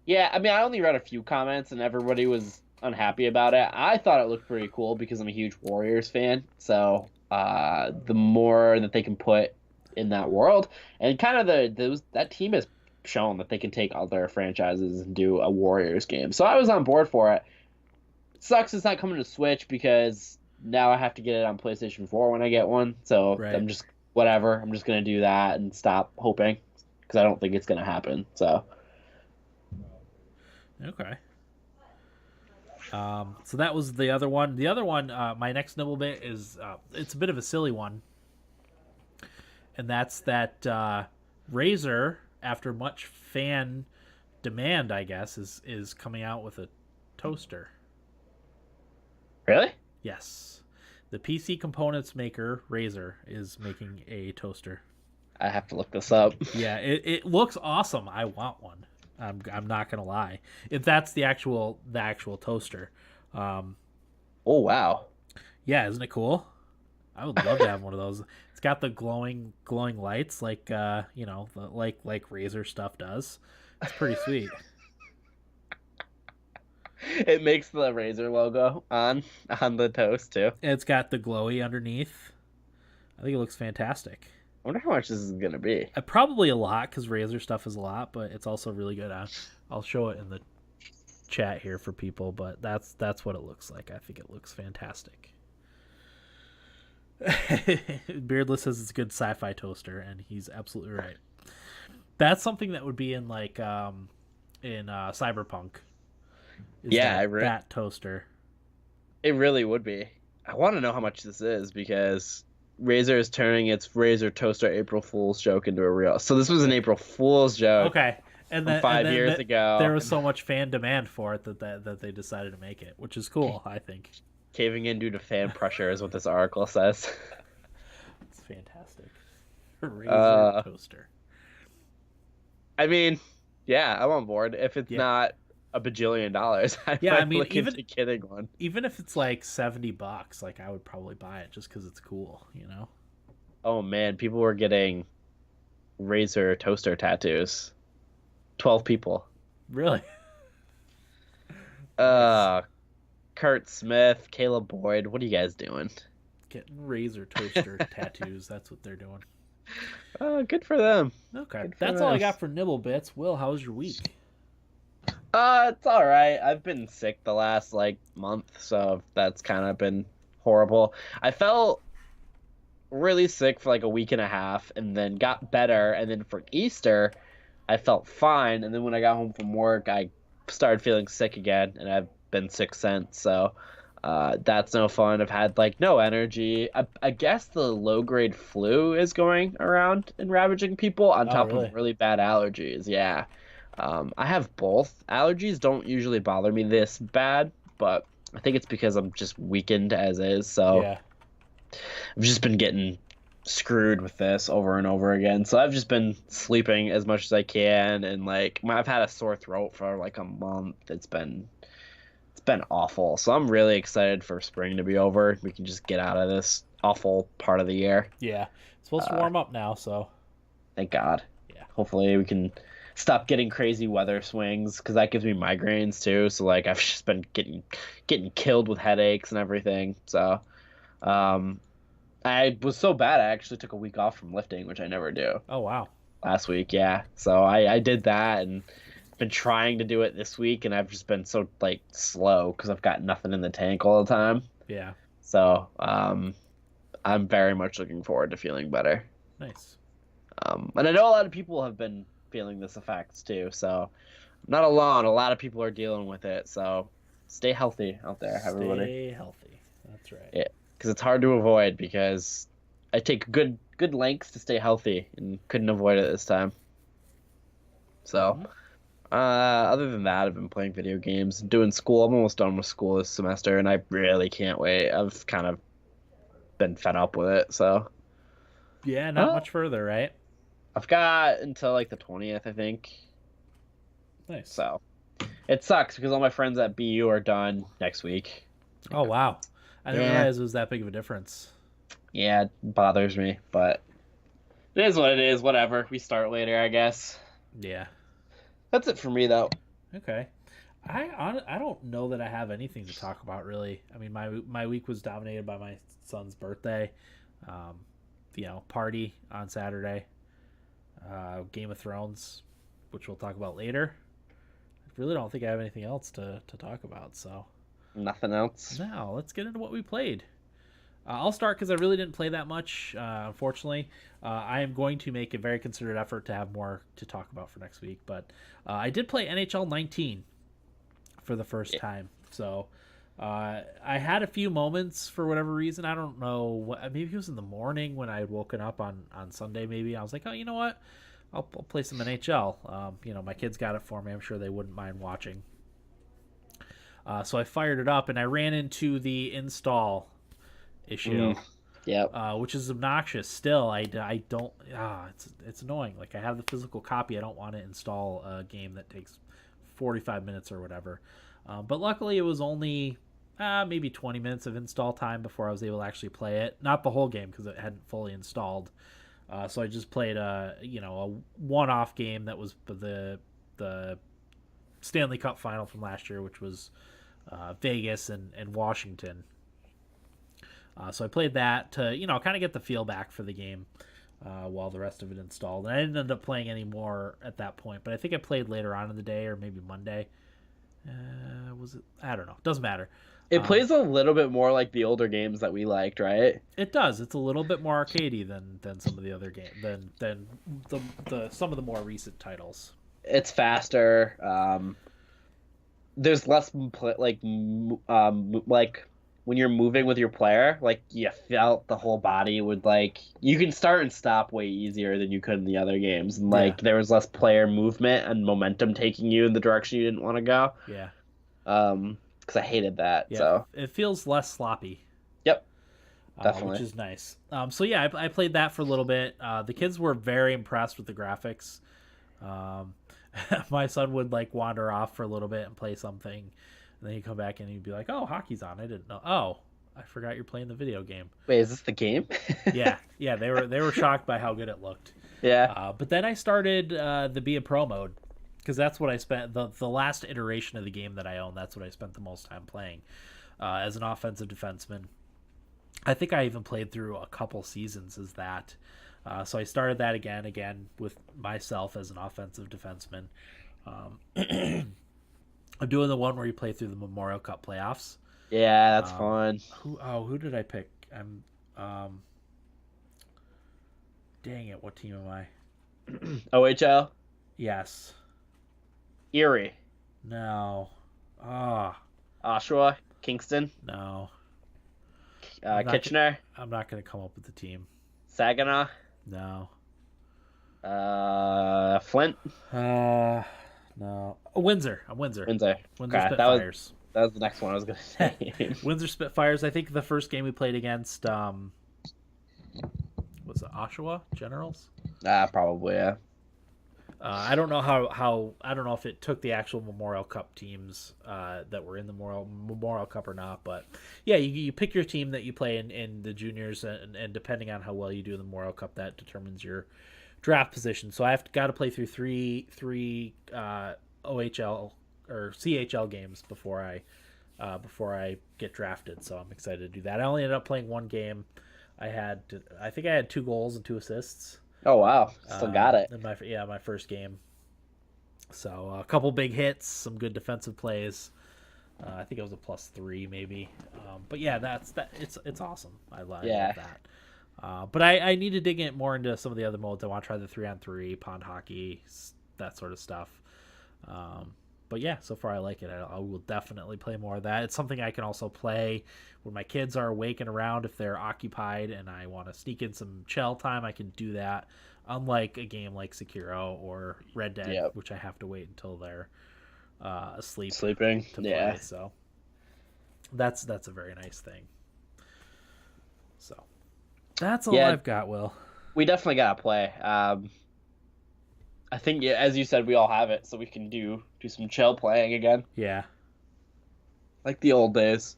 Yeah, I mean, I only read a few comments, and everybody was unhappy about it. I thought it looked pretty cool because I'm a huge Warriors fan. So the more that they can put in that world, and kind of that team has shown that they can take other franchises and do a Warriors game. So I was on board for it. It sucks it's not coming to Switch because now I have to get it on PlayStation 4 when I get one. So Right. I'm just whatever. I'm just gonna do that and stop hoping because I don't think it's gonna happen. So. Okay. So that was the other one. The other one, my next nibble bit is it's a bit of a silly one, and that's that Razer, after much fan demand, I guess, is coming out with a toaster. Really? Yes, the PC components maker Razer is making a toaster. I have to look this up. Yeah, it looks awesome. I want one. I'm not gonna lie. If that's the actual toaster, um, Oh wow. yeah, isn't it cool? I would love to have one of those. It's got the glowing lights like like Razer stuff does. It's pretty sweet. It makes the Razer logo on the toast too. It's got the glowy underneath. I think it looks fantastic. I wonder how much this is gonna be. Probably a lot because Razer stuff is a lot, but it's also really good. I'll show it in the chat here for people, but that's what it looks like. I think it looks fantastic. Beardless says it's a good sci-fi toaster, and he's absolutely right. That's something that would be in like in Cyberpunk. Yeah, that toaster. It really would be. I want to know how much this is because Razer is turning its Razer Toaster April Fool's joke into a real. So this was an April Fool's joke. Okay, and then 5 years ago, there was so much fan demand for it that they decided to make it, which is cool. I think caving in due to fan pressure is what this article says. It's fantastic. Razer Toaster. I mean, yeah, I'm on board. If it's not a bajillion dollars, I mean, look into getting one. Even if it's like $70, like I would probably buy it just because it's cool, you know. Oh man, people were getting Razer Toaster tattoos. 12 people. Really? Kurt Smith, Caleb Boyd, what are you guys doing? Getting Razer Toaster tattoos. That's what they're doing. Good for them. Okay, that's all I got for nibblebits. Will, how was your week? It's all right. I've been sick the last month, so that's kind of been horrible. I felt really sick for a week and a half, and then got better. And then for Easter, I felt fine. And then when I got home from work, I started feeling sick again, and I've been sick since. So that's no fun. I've had no energy. I guess the low grade flu is going around and ravaging people on top of really bad allergies. Yeah. I have both. Allergies don't usually bother me this bad, but I think it's because I'm just weakened as is. So yeah. I've just been getting screwed with this over and over again. So I've just been sleeping as much as I can, and I've had a sore throat for a month. It's been awful. So I'm really excited for spring to be over. We can just get out of this awful part of the year. Yeah. It's supposed to warm up now, so thank God. Yeah. Hopefully we can stop getting crazy weather swings, because that gives me migraines too. So I've just been getting killed with headaches and everything. So I was so bad I actually took a week off from lifting, which I never do. Oh wow. Last week, yeah. So I did that, and been trying to do it this week, and I've just been so slow because I've got nothing in the tank all the time. Yeah. So I'm very much looking forward to feeling better. Nice. And I know a lot of people have been feeling this effects too, so I'm not alone. A lot of people are dealing with it, so stay healthy out there, everybody. Stay healthy. That's right. Yeah, because it's hard to avoid, because I take good lengths to stay healthy and couldn't avoid it this time. So other than that, I've been playing video games, doing school. I'm almost done with school this semester, and I really can't wait. I've kind of been fed up with it, so yeah, not much further, right? I've got until the 20th, I think. Nice. So it sucks because all my friends at BU are done next week. Oh wow, I didn't realize it was that big of a difference. Yeah, it bothers me, but it is what it is. Whatever. We start later, I guess. Yeah. That's it for me, though. Okay. I don't know that I have anything to talk about, really. I mean, my week was dominated by my son's birthday, party on Saturday, Game of Thrones, which we'll talk about later. I really don't think I have anything else to talk about, so. Nothing else? Now, let's get into what we played. I'll start because I really didn't play that much, unfortunately. I am going to make a very considered effort to have more to talk about for next week, but I did play NHL 19 for the first time. So I had a few moments for whatever reason. I don't know. Maybe it was in the morning when I had woken up on Sunday, maybe. I was like, oh, you know what? I'll play some NHL. My kids got it for me. I'm sure they wouldn't mind watching. So I fired it up, and I ran into the install issue, which is obnoxious. Still, I don't. It's annoying. I have the physical copy. I don't want to install a game that takes 45 minutes or whatever. But luckily, it was only maybe 20 minutes of install time before I was able to actually play it. Not the whole game because it hadn't fully installed. So I just played a one-off game that was the Stanley Cup final from last year, which was Vegas and Washington. So I played that to kind of get the feel back for the game while the rest of it installed. And I didn't end up playing any more at that point, but I think I played later on in the day or maybe Monday. Was it? I don't know. Doesn't matter. It plays a little bit more like the older games that we liked, right? It does. It's a little bit more arcadey than some of the other games than the some of the more recent titles. It's faster. There's less like when you're moving with your player, like you felt the whole body would like you can start and stop way easier than you could in the other games, and like there was less player movement and momentum taking you in the direction you didn't want to go. Yeah. Because I hated that. Yeah, so it feels less sloppy. Yep. Definitely. Which is nice. So yeah, I played that for a little bit. The kids were very impressed with the graphics. My son would like wander off for a little bit and play something, and then he'd come back and he'd be like, "Oh, hockey's on! I didn't know. Oh, I forgot you're playing the video game." Wait, is this the game? yeah, they were shocked by how good it looked. Yeah. But then I started the Be a Pro mode because that's what I spent the last iteration of the game that I own. That's what I spent the most time playing as an offensive defenseman. I think I even played through a couple seasons as that. So I started that again with myself as an offensive defenseman. I'm doing the one where you play through the Memorial Cup playoffs. Yeah, that's fun. Who did I pick? Dang it, what team am I? OHL? Yes. Erie. No. Oshawa? Kingston? No. Kitchener? I'm not going to come up with the team. Saginaw? No. Flint? No. Windsor. I'm Windsor. Windsor. Spitfires. That was the next one I was going to say. Windsor Spitfires. I think the first game we played against, was it Oshawa Generals? Probably, yeah. I don't know how I don't know if it took the actual Memorial Cup teams that were in the Memorial Cup or not, but yeah, you pick your team that you play in the juniors, and depending on how well you do in the Memorial Cup, that determines your draft position. So got to play through three OHL or CHL games before I get drafted. So I'm excited to do that. I only ended up playing one game. I think I had 2 goals and 2 assists. Oh wow, still got it. In my first game. So a couple big hits, some good defensive plays. I think it was a +3 maybe. But yeah, it's awesome. I love that. But I need to dig more into some of the other modes. I want to try the 3-on-3, pond hockey, that sort of stuff. But yeah, so far I like it. I will definitely play more of that. It's something I can also play when my kids are awake and around. If they're occupied and I want to sneak in some chill time, I can do that. Unlike a game like Sekiro or Red Dead, which I have to wait until they're sleeping to play. So that's a very nice thing. So that's all I've got, Will. We definitely gotta play. I think, as you said, we all have it, so we can do some chill playing again. Yeah. Like the old days.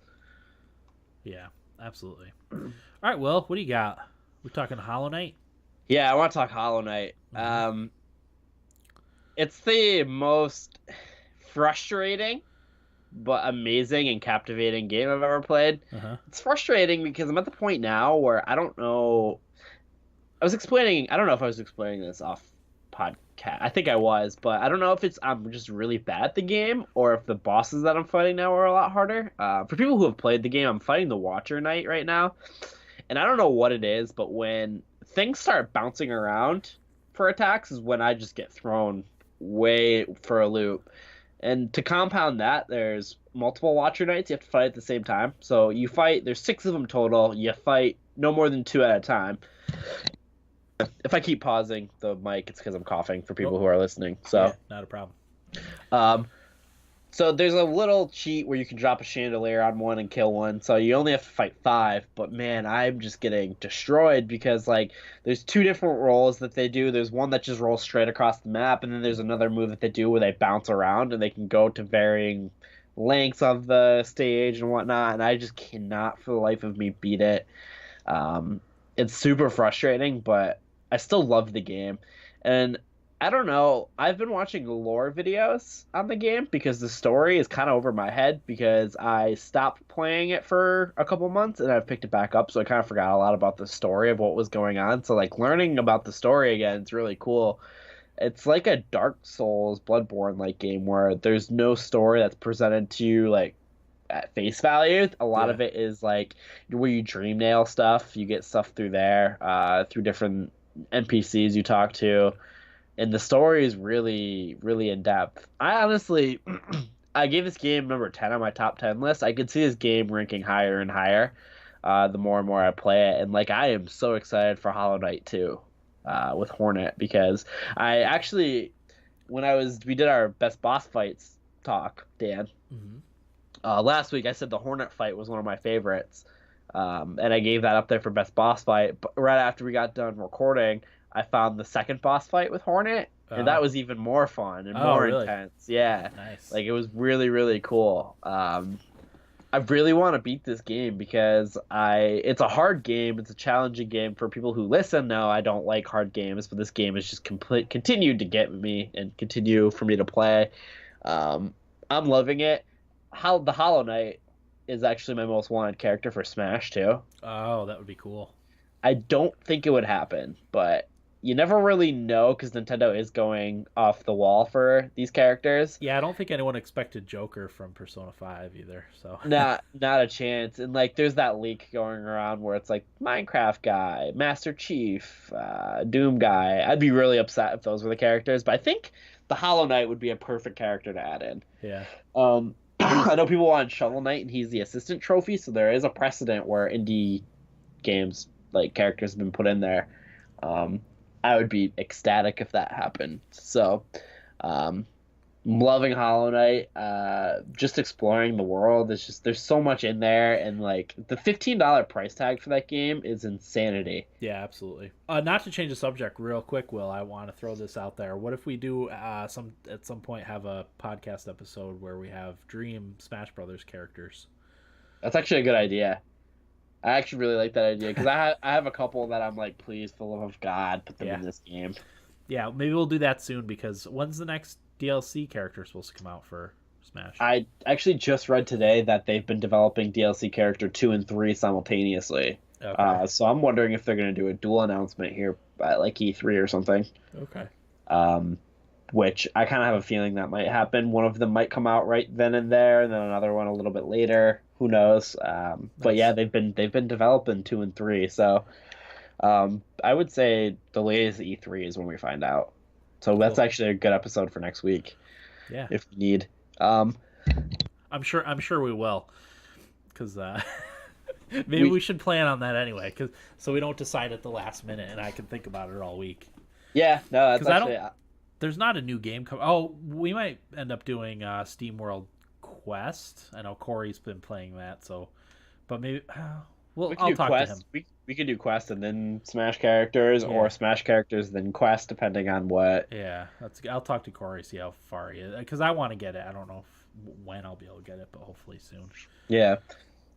Yeah, absolutely. All right, Will, what do you got? We're talking Hollow Knight? Yeah, I want to talk Hollow Knight. Mm-hmm. It's the most frustrating but amazing and captivating game I've ever played. Uh-huh. It's frustrating because I'm at the point now where I don't know... I don't know if I was explaining this off podcast. I think I was, but I don't know if I'm just really bad at the game or if the bosses that I'm fighting now are a lot harder. For people who have played the game, I'm fighting the Watcher Knight right now, and I don't know what it is, but when things start bouncing around for attacks is when I just get thrown way for a loop. And to compound that, there's multiple Watcher Knights you have to fight at the same time. So there's 6 of them total. You fight no more than 2 at a time. If I keep pausing the mic, it's because I'm coughing for people who are listening. So yeah, not a problem. So there's a little cheat where you can drop a chandelier on one and kill one. So you only have to fight 5. But man, I'm just getting destroyed because there's 2 different rolls that they do. There's one that just rolls straight across the map, and then there's another move that they do where they bounce around and they can go to varying lengths of the stage and whatnot. And I just cannot for the life of me beat it. It's super frustrating, but I still love the game. And I don't know. I've been watching lore videos on the game because the story is kind of over my head because I stopped playing it for a couple months and I've picked it back up, so I kind of forgot a lot about the story of what was going on. So like learning about the story again, it's really cool. It's like a Dark Souls, Bloodborne like game where there's no story that's presented to you like at face value. A lot Yeah. of it is like where you dream nail stuff. You get stuff through there, through different NPCs you talk to, and the story is really, really in depth. I honestly, I gave this game number 10 on my top 10 list. I could see this game ranking higher and higher, the more and more I play it. And like, I am so excited for Hollow Knight 2, with Hornet because I actually, we did our best boss fights talk, Dan. Hmm. Last week I said the Hornet fight was one of my favorites, and I gave that up there for best boss fight. But right after we got done recording, I found the second boss fight with Hornet, and that was even more fun and Oh, more really? intense. Yeah, Nice. like it was really really cool. I really want to beat this game because it's a hard game. It's a challenging game for people who listen. No, I don't like hard games, but this game has just continued to get me and continue for me to play. I'm loving it. How the Hollow Knight is actually my most wanted character for Smash too. Oh, that would be cool. I don't think it would happen, but you never really know because Nintendo is going off the wall for these characters. Yeah, I don't think anyone expected Joker from Persona 5 either. So Not a chance. And like there's that leak going around where it's like Minecraft guy, Master Chief, Doom guy. I'd be really upset if those were the characters, but I think the Hollow Knight would be a perfect character to add in. yeah. I know people want Shovel Knight and he's the assistant trophy, so there is a precedent where indie games like characters have been put in there. Um, I would be ecstatic if that happened. So, I'm loving Hollow Knight. Just exploring the world. It's just there's so much in there, and like the $15 price tag for that game is insanity. Yeah, absolutely. Not to change the subject real quick, Will, I want to throw this out there. What if we do at some point have a podcast episode where we have Dream Smash Brothers characters? That's actually a good idea. I actually really like that idea because I have a couple that I'm like, please, for the love of God, put them Yeah. in this game. Yeah, maybe we'll do that soon because when's the next DLC character supposed to come out for Smash? I actually just read today that they've been developing DLC character 2 and 3 simultaneously. Okay. So I'm wondering if they're going to do a dual announcement here at like E3 or something. Okay. Which I kind of have a feeling that might happen. One of them might come out right then and there, and then another one a little bit later. Who knows? But yeah, they've been developing 2 and 3. So I would say the latest E3 is when we find out. So that's Cool. actually a good episode for next week Yeah. if we need. Um, I'm sure we will. Cuz maybe we should plan on that anyway so we don't decide at the last minute and I can think about it all week. yeah, no, that's 'Cause actually. There's not a new game coming. Oh, we might end up doing Steam World Quest. I know Corey's been playing that, so but maybe We could I'll do talk Quest. to him. We could do Quest and then Smash characters, Yeah. or Smash characters then Quest, depending on what. Yeah, I'll talk to Corey, see how far he is, because I want to get it. I don't know when I'll be able to get it, but hopefully soon. Yeah.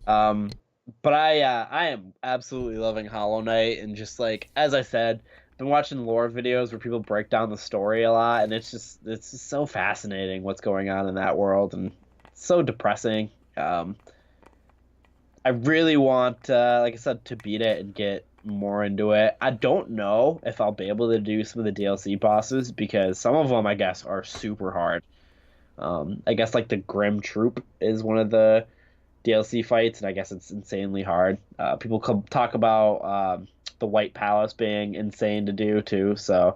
But I am absolutely loving Hollow Knight, and just like as I said, been watching lore videos where people break down the story a lot, and it's just so fascinating what's going on in that world, and it's so depressing. I really want, like I said, to beat it and get more into it. I don't know if I'll be able to do some of the DLC bosses because some of them, I guess, are super hard. I guess like the Grim Troop is one of the DLC fights, and I guess it's insanely hard. People talk about the White Palace being insane to do too. So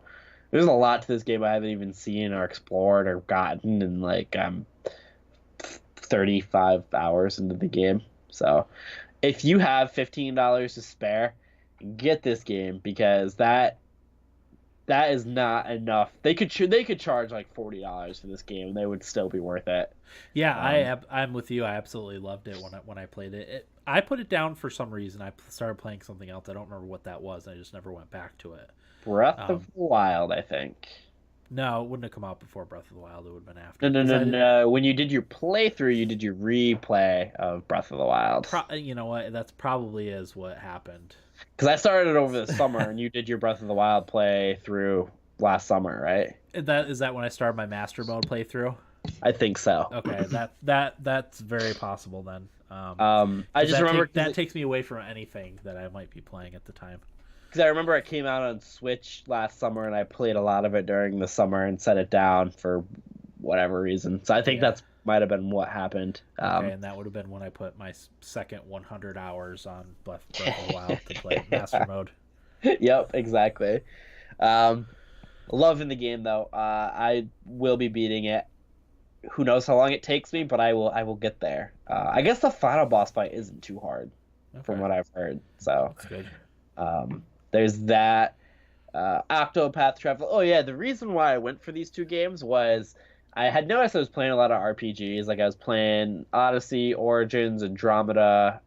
there's a lot to this game I haven't even seen or explored or gotten, and like I'm 35 hours into the game. So if you have $15 to spare, get this game because that is not enough. They could charge like $40 for this game and they would still be worth it. Yeah, I'm with you. I absolutely loved it when I played it. I put it down for some reason. I started playing something else. I don't remember what that was. I just never went back to it. Breath of the Wild, I think. No, it wouldn't have come out before Breath of the Wild. It would have been after. No. When you did your playthrough, you did your replay of Breath of the Wild. You know what? That's probably is what happened. Because I started over the summer, and you did your Breath of the Wild playthrough last summer, right? Is that when I started my master mode playthrough? I think so. Okay, that's very possible then. I Because just remember that takes me away from anything that I might be playing at the time. because I remember it came out on Switch last summer, and I played a lot of it during the summer and set it down for whatever reason. So I think Yeah. that's might have been what happened. Okay, and that would have been when I put my second 100 hours on Breath of the Wild to play master mode. Yep, exactly. Um, Loving the game though. I will be beating it. Who knows how long it takes me, but I will get there. I guess the final boss fight isn't too hard, from Okay, what I've heard. So that's good. there's that. Octopath Traveler. Oh yeah, the reason why I went for these two games was I had noticed I was playing a lot of RPGs. Like I was playing Odyssey, Origins, Andromeda.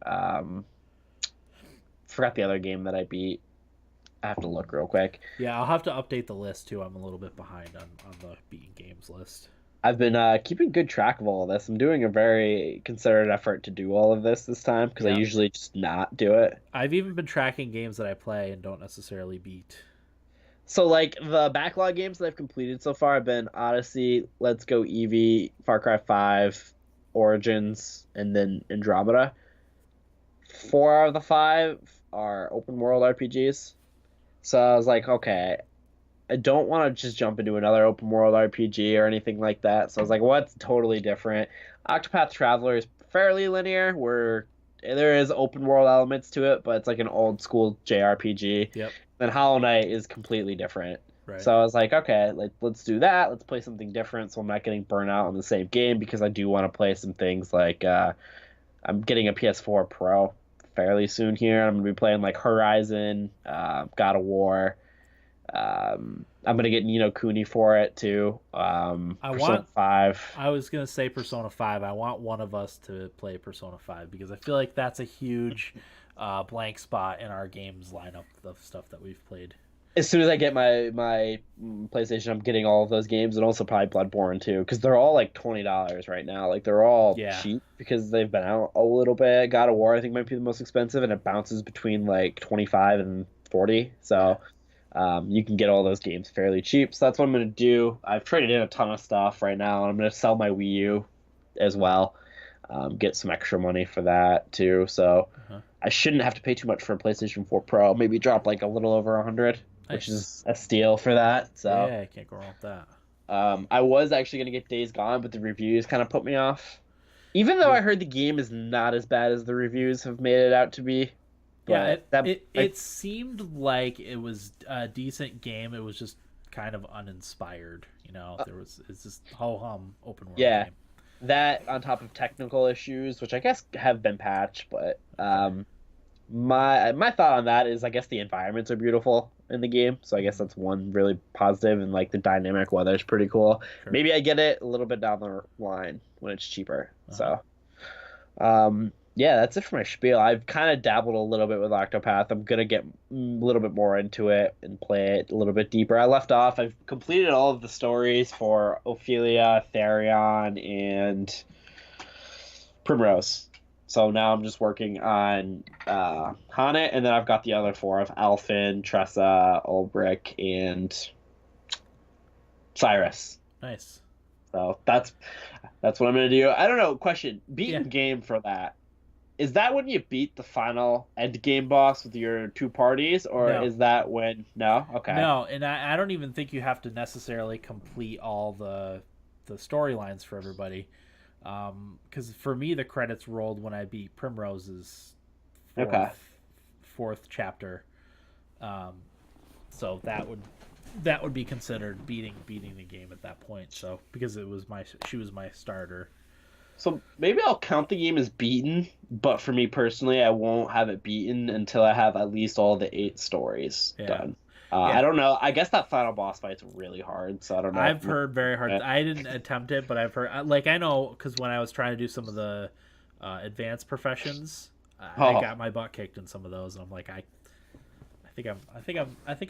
Forgot the other game that I beat. I have to look real quick. Yeah, I'll have to update the list too. I'm a little bit behind on the beaten games list. I've been keeping good track of all of this. I'm doing a very concerted effort to do all of this time because I Yeah. usually just not do it. I've even been tracking games that I play and don't necessarily beat. So like the backlog games that I've completed so far have been Odyssey, Let's Go Eevee, Far Cry 5, Origins, and then Andromeda. 4 out of the 5 are open world RPGs. So I was like, okay, I don't want to just jump into another open world RPG or anything like that. So I was like, what's totally different? Octopath Traveler is fairly linear, where there is open world elements to it, but it's like an old school JRPG. Yep. Then Hollow Knight is completely different. Right. So I was like, okay, let's do that. Let's play something different, so I'm not getting burnt out on the same game, because I do want to play some things like I'm getting a PS4 Pro fairly soon here. I'm gonna be playing like Horizon, God of War. I'm gonna get Nino Kuni for it too. Persona 5. I was gonna say Persona 5. I want one of us to play Persona 5 because I feel like that's a huge blank spot in our games lineup of stuff that we've played. As soon as I get my PlayStation, I'm getting all of those games, and also probably Bloodborne too, because they're all like $20 right now. Like they're all cheap because they've been out a little bit. God of War I think might be the most expensive, and it bounces between like 25 and 40. So you can get all those games fairly cheap. So that's what I'm gonna do. I've traded in a ton of stuff right now, and I'm gonna sell my Wii U as well. Get some extra money for that too. So I shouldn't have to pay too much for a PlayStation 4 Pro. Maybe drop like a little over 100. Which is a steal for that. So yeah, I can't go wrong with that. I was actually gonna get Days Gone, but the reviews kind of put me off. Even though I heard the game is not as bad as the reviews have made it out to be. Yeah, it seemed like it was a decent game. It was just kind of uninspired. You know, it's just ho hum open world game. That on top of technical issues, which I guess have been patched, but my thought on that is I guess the environments are beautiful in the game, so I guess that's one really positive, and like the dynamic weather is pretty cool. Sure. Maybe I get it a little bit down the line when it's cheaper. So yeah, that's it for my spiel. I've kind of dabbled a little bit with Octopath. I'm gonna get a little bit more into it and play it a little bit deeper. I left off. I've completed all of the stories for Ophelia, Therion, and Primrose. So now I'm just working on Hanet, and then I've got the other 4 of Alphen, Tressa, Ulbrich, and Cyrus. Nice. So that's what I'm gonna do. I don't know. Question: beaten game for that. Is that when you beat the final end game boss with your 2 parties, or is that when? No. Okay. No, and I don't even think you have to necessarily complete all the storylines for everybody. Because for me, the credits rolled when I beat Primrose's fourth chapter. So that would be considered beating the game at that point. So because she was my starter. So maybe I'll count the game as beaten, but for me personally, I won't have it beaten until I have at least all the 8 stories done. I don't know. I guess that final boss fight's really hard, so I don't know. I've heard very hard. I didn't attempt it, but I've heard. Like I know because when I was trying to do some of the advanced professions, I got my butt kicked in some of those, and I'm like, I think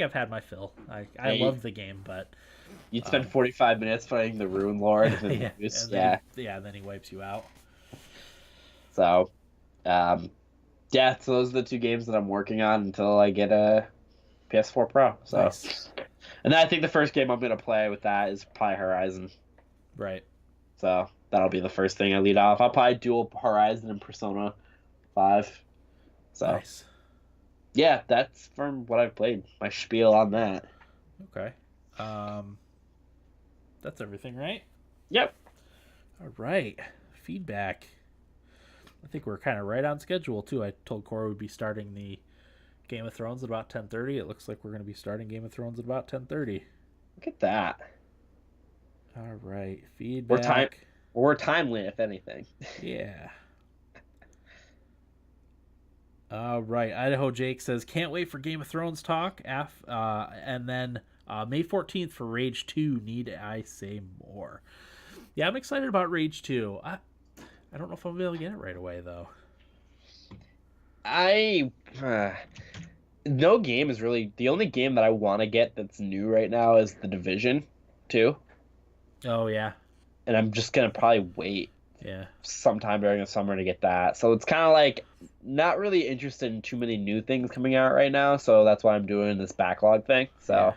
I've had my fill. I love the game, but you'd spend 45 minutes fighting the Rune Lord, and then then he wipes you out. So, so those are the 2 games that I'm working on until I get a PS4 Pro. So, nice. And then I think the first game I'm gonna play with that is probably Horizon. Right. So that'll be the first thing I lead off. I'll probably dual Horizon and Persona 5. So Nice. yeah, that's from what I've played. My spiel on that. Okay. That's everything, right? Yep. All right. Feedback. I think we're kind of right on schedule too. I told Cora we'd be starting the Game of Thrones at about 10:30. It looks like we're going to be starting Game of Thrones at about 10:30. Look at that. All right. We're Feedback. we're timely, if anything. Yeah. All right. Idaho Jake says, can't wait for Game of Thrones talk. And then May 14th for Rage 2. Need I say more? Yeah, I'm excited about Rage 2. I don't know if I'll be able to get it right away, though. No game is really the only game that I want to get that's new right now is The Division 2. Oh, yeah. And I'm just gonna probably wait Yeah. sometime during the summer to get that. So it's kind of like not really interested in too many new things coming out right now. So that's why I'm doing this backlog thing. So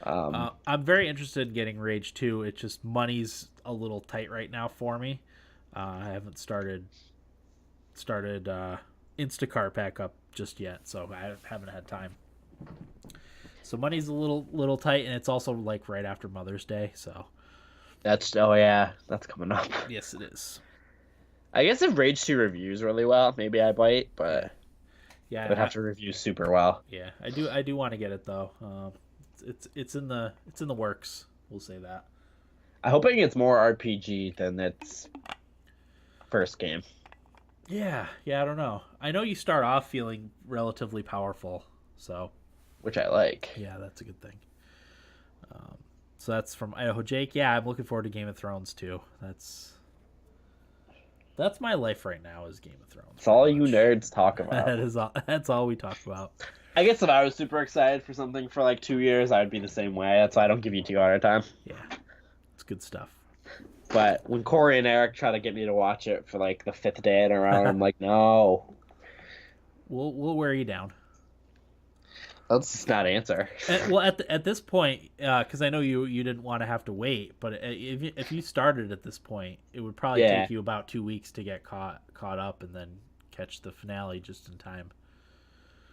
I'm very interested in getting Rage 2. It's just money's a little tight right now for me. I haven't started Instacart back up just yet, so I haven't had time. So money's a little tight, and it's also like right after Mother's Day, so that's coming up. yes, it is. I guess if Rage 2 reviews really well, maybe I bite, but yeah, I would have to review super well. Yeah, I do want to get it though. It's in the works. We'll say that. I'm hoping it's more RPG than its first game. Yeah, I don't know. I know you start off feeling relatively powerful, so Which I like. yeah, that's a good thing. So that's from Idaho Jake. Yeah, I'm looking forward to Game of Thrones too. That's my life right now is Game of Thrones. It's all you nerds talk about. That's all we talk about. I guess if I was super excited for something for like 2 years, I would be the same way. That's why I don't give you too hard a time. Yeah, it's good stuff. But when Corey and Eric try to get me to watch it for like the 5th day in a row, I'm like, no. We'll wear you down. Let's just not answer. Well, at this point, because I know you didn't want to have to wait, but if you started at this point, it would probably take you about 2 weeks to get caught up and then catch the finale just in time.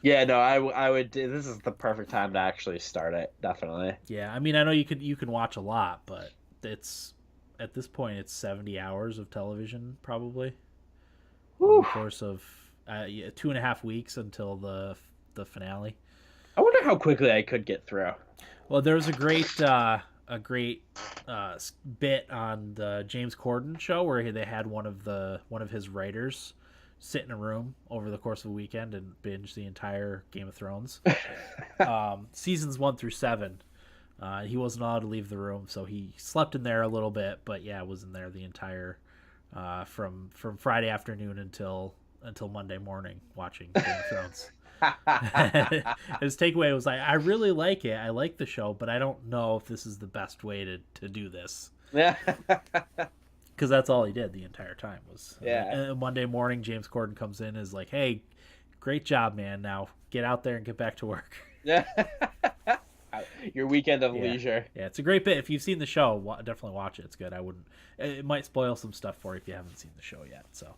Yeah, no, I would. This is the perfect time to actually start it. Definitely. Yeah, I mean, I know you can watch a lot, but it's at this point it's 70 hours of television probably. Over the course of 2.5 weeks until the finale. I wonder how quickly I could get through. Well, there's a great bit on the James Corden show where they had one of his writers sit in a room over the course of a weekend and binge the entire Game of Thrones. Seasons 1 through 7. He wasn't allowed to leave the room, so he slept in there a little bit, but yeah, was in there the entire from Friday afternoon until Monday morning watching Game of Thrones. His takeaway was like, I really like it. I like the show, but I don't know if this is the best way to do this. Yeah. Because that's all he did the entire time was. Yeah. Monday morning, James Corden comes in and is like, hey, great job, man. Now get out there and get back to work. Yeah. Your weekend of leisure. Yeah, it's a great bit. If you've seen the show, definitely watch it. It's good. It might spoil some stuff for you if you haven't seen the show yet. So.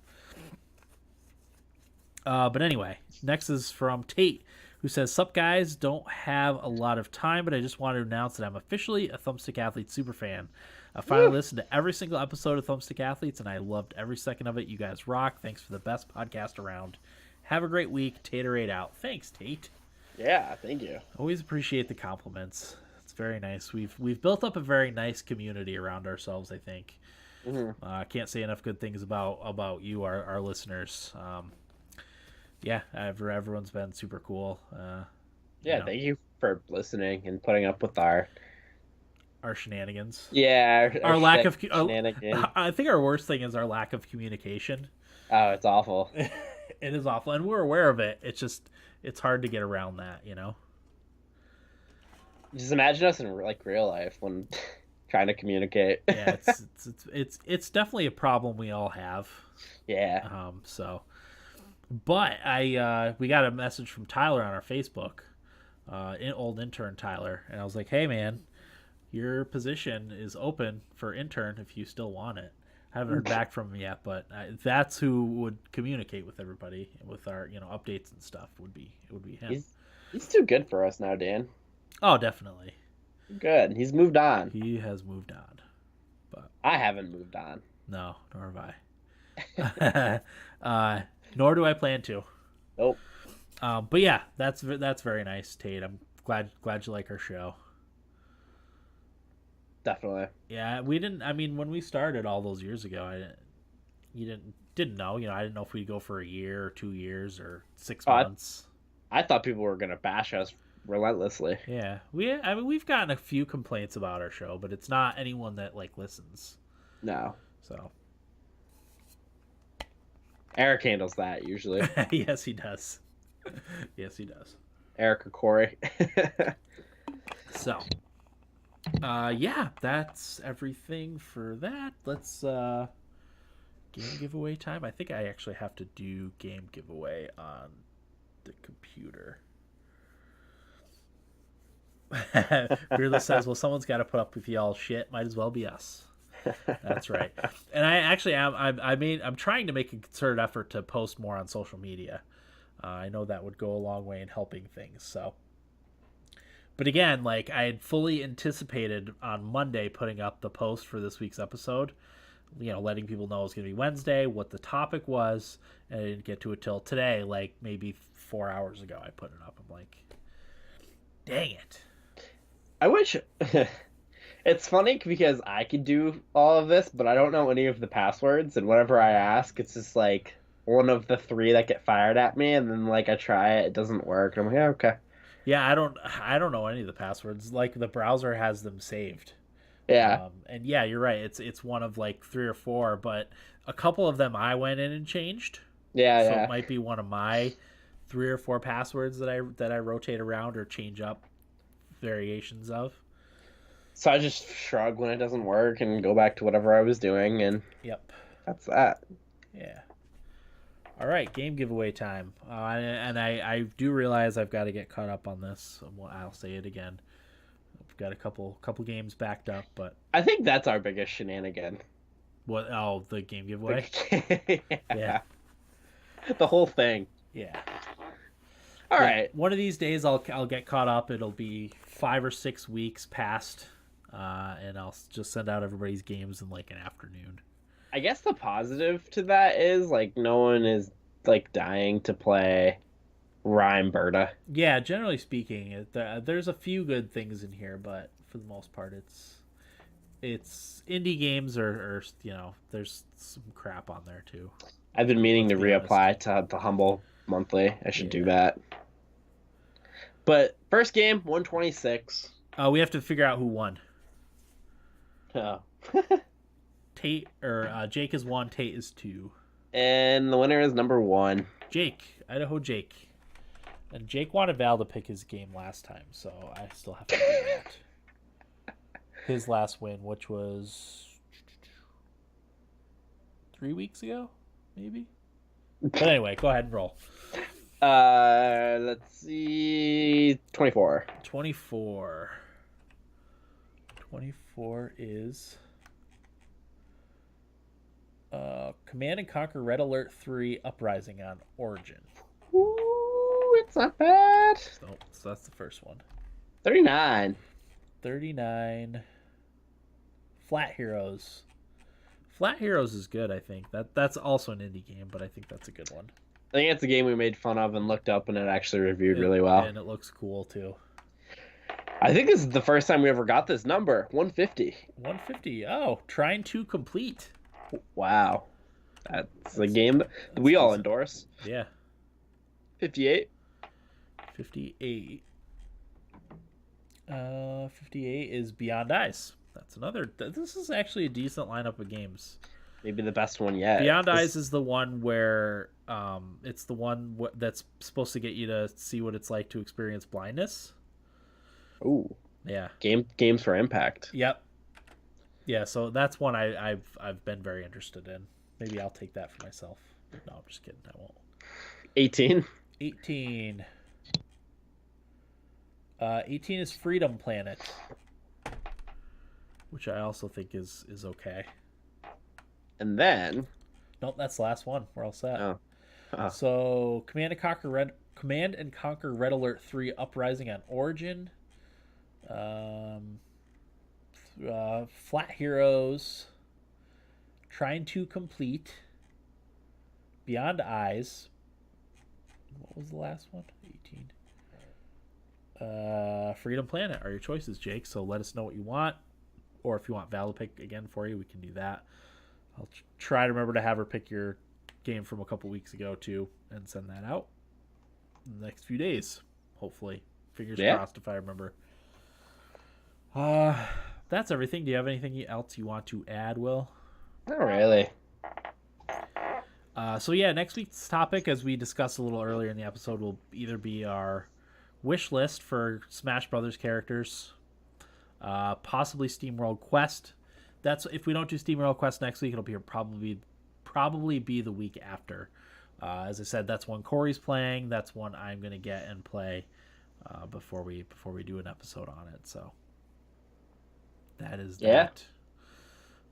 But anyway, next is from Tate, who says, "Sup guys, don't have a lot of time, but I just wanted to announce that I'm officially a Thumbstick Athlete superfan. I finally listened to every single episode of Thumbstick Athletes, and I loved every second of it. You guys rock. Thanks for the best podcast around. Have a great week. Taterade out." Thanks, Tate. Yeah, thank you. Always appreciate the compliments. It's very nice. We've built up a very nice community around ourselves, I think. Mm-hmm. Can't say enough good things about you, our listeners. Yeah, everyone's been super cool. Thank you for listening and putting up with our shenanigans. Yeah, our lack of shenanigans. I think our worst thing is our lack of communication. Oh, it's awful. It is awful, and we're aware of it. It's hard to get around that, Just imagine us in like real life when trying to communicate. Yeah, it's definitely a problem we all have. Yeah. But we got a message from Tyler on our Facebook. old intern Tyler, and I was like, "Hey, man, your position is open for intern if you still want it." I haven't heard back from him yet, but that's who would communicate with everybody with our updates and stuff. It would be him. He's too good for us now, Dan. Oh, definitely. Good. He's moved on. He has moved on, but I haven't moved on. no, nor have I. Nor do I plan to. Nope. But yeah, that's very nice, Tate. I'm glad you like our show. Definitely. Yeah, we didn't. I mean, when we started all those years ago, you didn't know. I didn't know if we'd go for a year or 2 years or 6 months. I thought people were gonna bash us relentlessly. Yeah, we've gotten a few complaints about our show, but it's not anyone that listens. No. So Eric handles that usually. yes, he does. Yes, he does. Eric or Corey. So, yeah, that's everything for that. Let's game giveaway time. I think I actually have to do game giveaway on the computer. Fearless says, "Well, someone's got to put up with y'all shit. Might as well be us." That's right. And I actually am. I'm trying to make a concerted effort to post more on social media. I know that would go a long way in helping things. So, but again, I had fully anticipated on Monday putting up the post for this week's episode. Letting people know it's going to be Wednesday, what the topic was, and I didn't get to it till today. Maybe 4 hours ago, I put it up. I'm like, dang it. I wish. It's funny because I could do all of this, but I don't know any of the passwords, and whenever I ask, it's just one of the 3 that get fired at me, and then I try it doesn't work, and I'm like, yeah, okay. Yeah, I don't know any of the passwords. The browser has them saved. Yeah. And yeah, you're right. It's one of 3 or 4, but a couple of them I went in and changed. Yeah, so yeah. It might be one of my 3 or 4 passwords that I rotate around or change up variations of. So I just shrug when it doesn't work and go back to whatever I was doing, and yep, that's that. Yeah. All right, game giveaway time. And I do realize I've got to get caught up on this. I'll say it again. I've got a couple games backed up, but I think that's our biggest shenanigan. What? Oh, the game giveaway. Yeah. The whole thing. Yeah. All right. One of these days, I'll get caught up. It'll be 5 or 6 weeks past, and I'll just send out everybody's games in an afternoon. I guess the positive to that is no one is dying to play Rhyme Berta. Yeah, generally speaking, there's a few good things in here, but for the most part, it's indie games or there's some crap on there too. I've been meaning to reapply to the Humble Monthly. I should do that. But first game, 126. We have to figure out who won. Oh. Tate or Jake is 1, Tate is 2. And the winner is number 1. Jake, Idaho Jake. And Jake wanted Val to pick his game last time, so I still have to do that. His last win, which was 3 weeks ago, maybe? But anyway, go ahead and roll. Let's see. 24. 24. 24 is Command and Conquer Red Alert 3 Uprising on Origin. Ooh, it's not bad. So that's the first one. 39. 39. Flat Heroes. Flat Heroes is good, I think. That's also an indie game, but I think that's a good one. I think it's a game we made fun of and looked up, and it actually reviewed really well. And it looks cool, too. I think this is the first time we ever got this number, 150. 150. Oh, trying to complete. Wow. That's a game that we all endorse. Yeah. 58. 58. 58 is Beyond Eyes. That's another. This is actually a decent lineup of games. Maybe the best one yet. Beyond Eyes is the one where it's the one that's supposed to get you to see what it's like to experience blindness. Ooh. Yeah. Games for Impact. Yep. Yeah, so that's one I've been very interested in. Maybe I'll take that for myself. No, I'm just kidding. I won't. 18. 18. 18 is Freedom Planet, which I also think is okay. And then, Nope, that's the last one. We're all set. oh, So Command and Conquer Red Alert 3 Uprising on Origin. Flat Heroes. Trying to Complete. Beyond Eyes. What was the last one? 18. Freedom Planet are your choices, Jake. So let us know what you want. Or if you want Val to pick again for you, we can do that. I'll try to remember to have her pick your game from a couple weeks ago, too, and send that out in the next few days, hopefully. Fingers crossed if I remember. That's everything. Do you have anything else you want to add, Will? Not really. So yeah, next week's topic, as we discussed a little earlier in the episode, will either be our wish list for Smash Brothers characters, possibly SteamWorld Quest. That's if we don't do SteamWorld Quest next week, it'll be probably be the week after. As I said, that's one Corey's playing. That's one I'm gonna get and play before we do an episode on it. So that is that.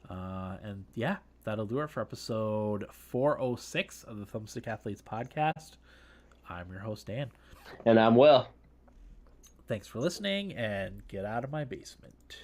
And yeah, that'll do it for episode 406 of the Thumbstick Athletes podcast. I'm your host, Dan. And I'm Will. Thanks for listening, and get out of my basement.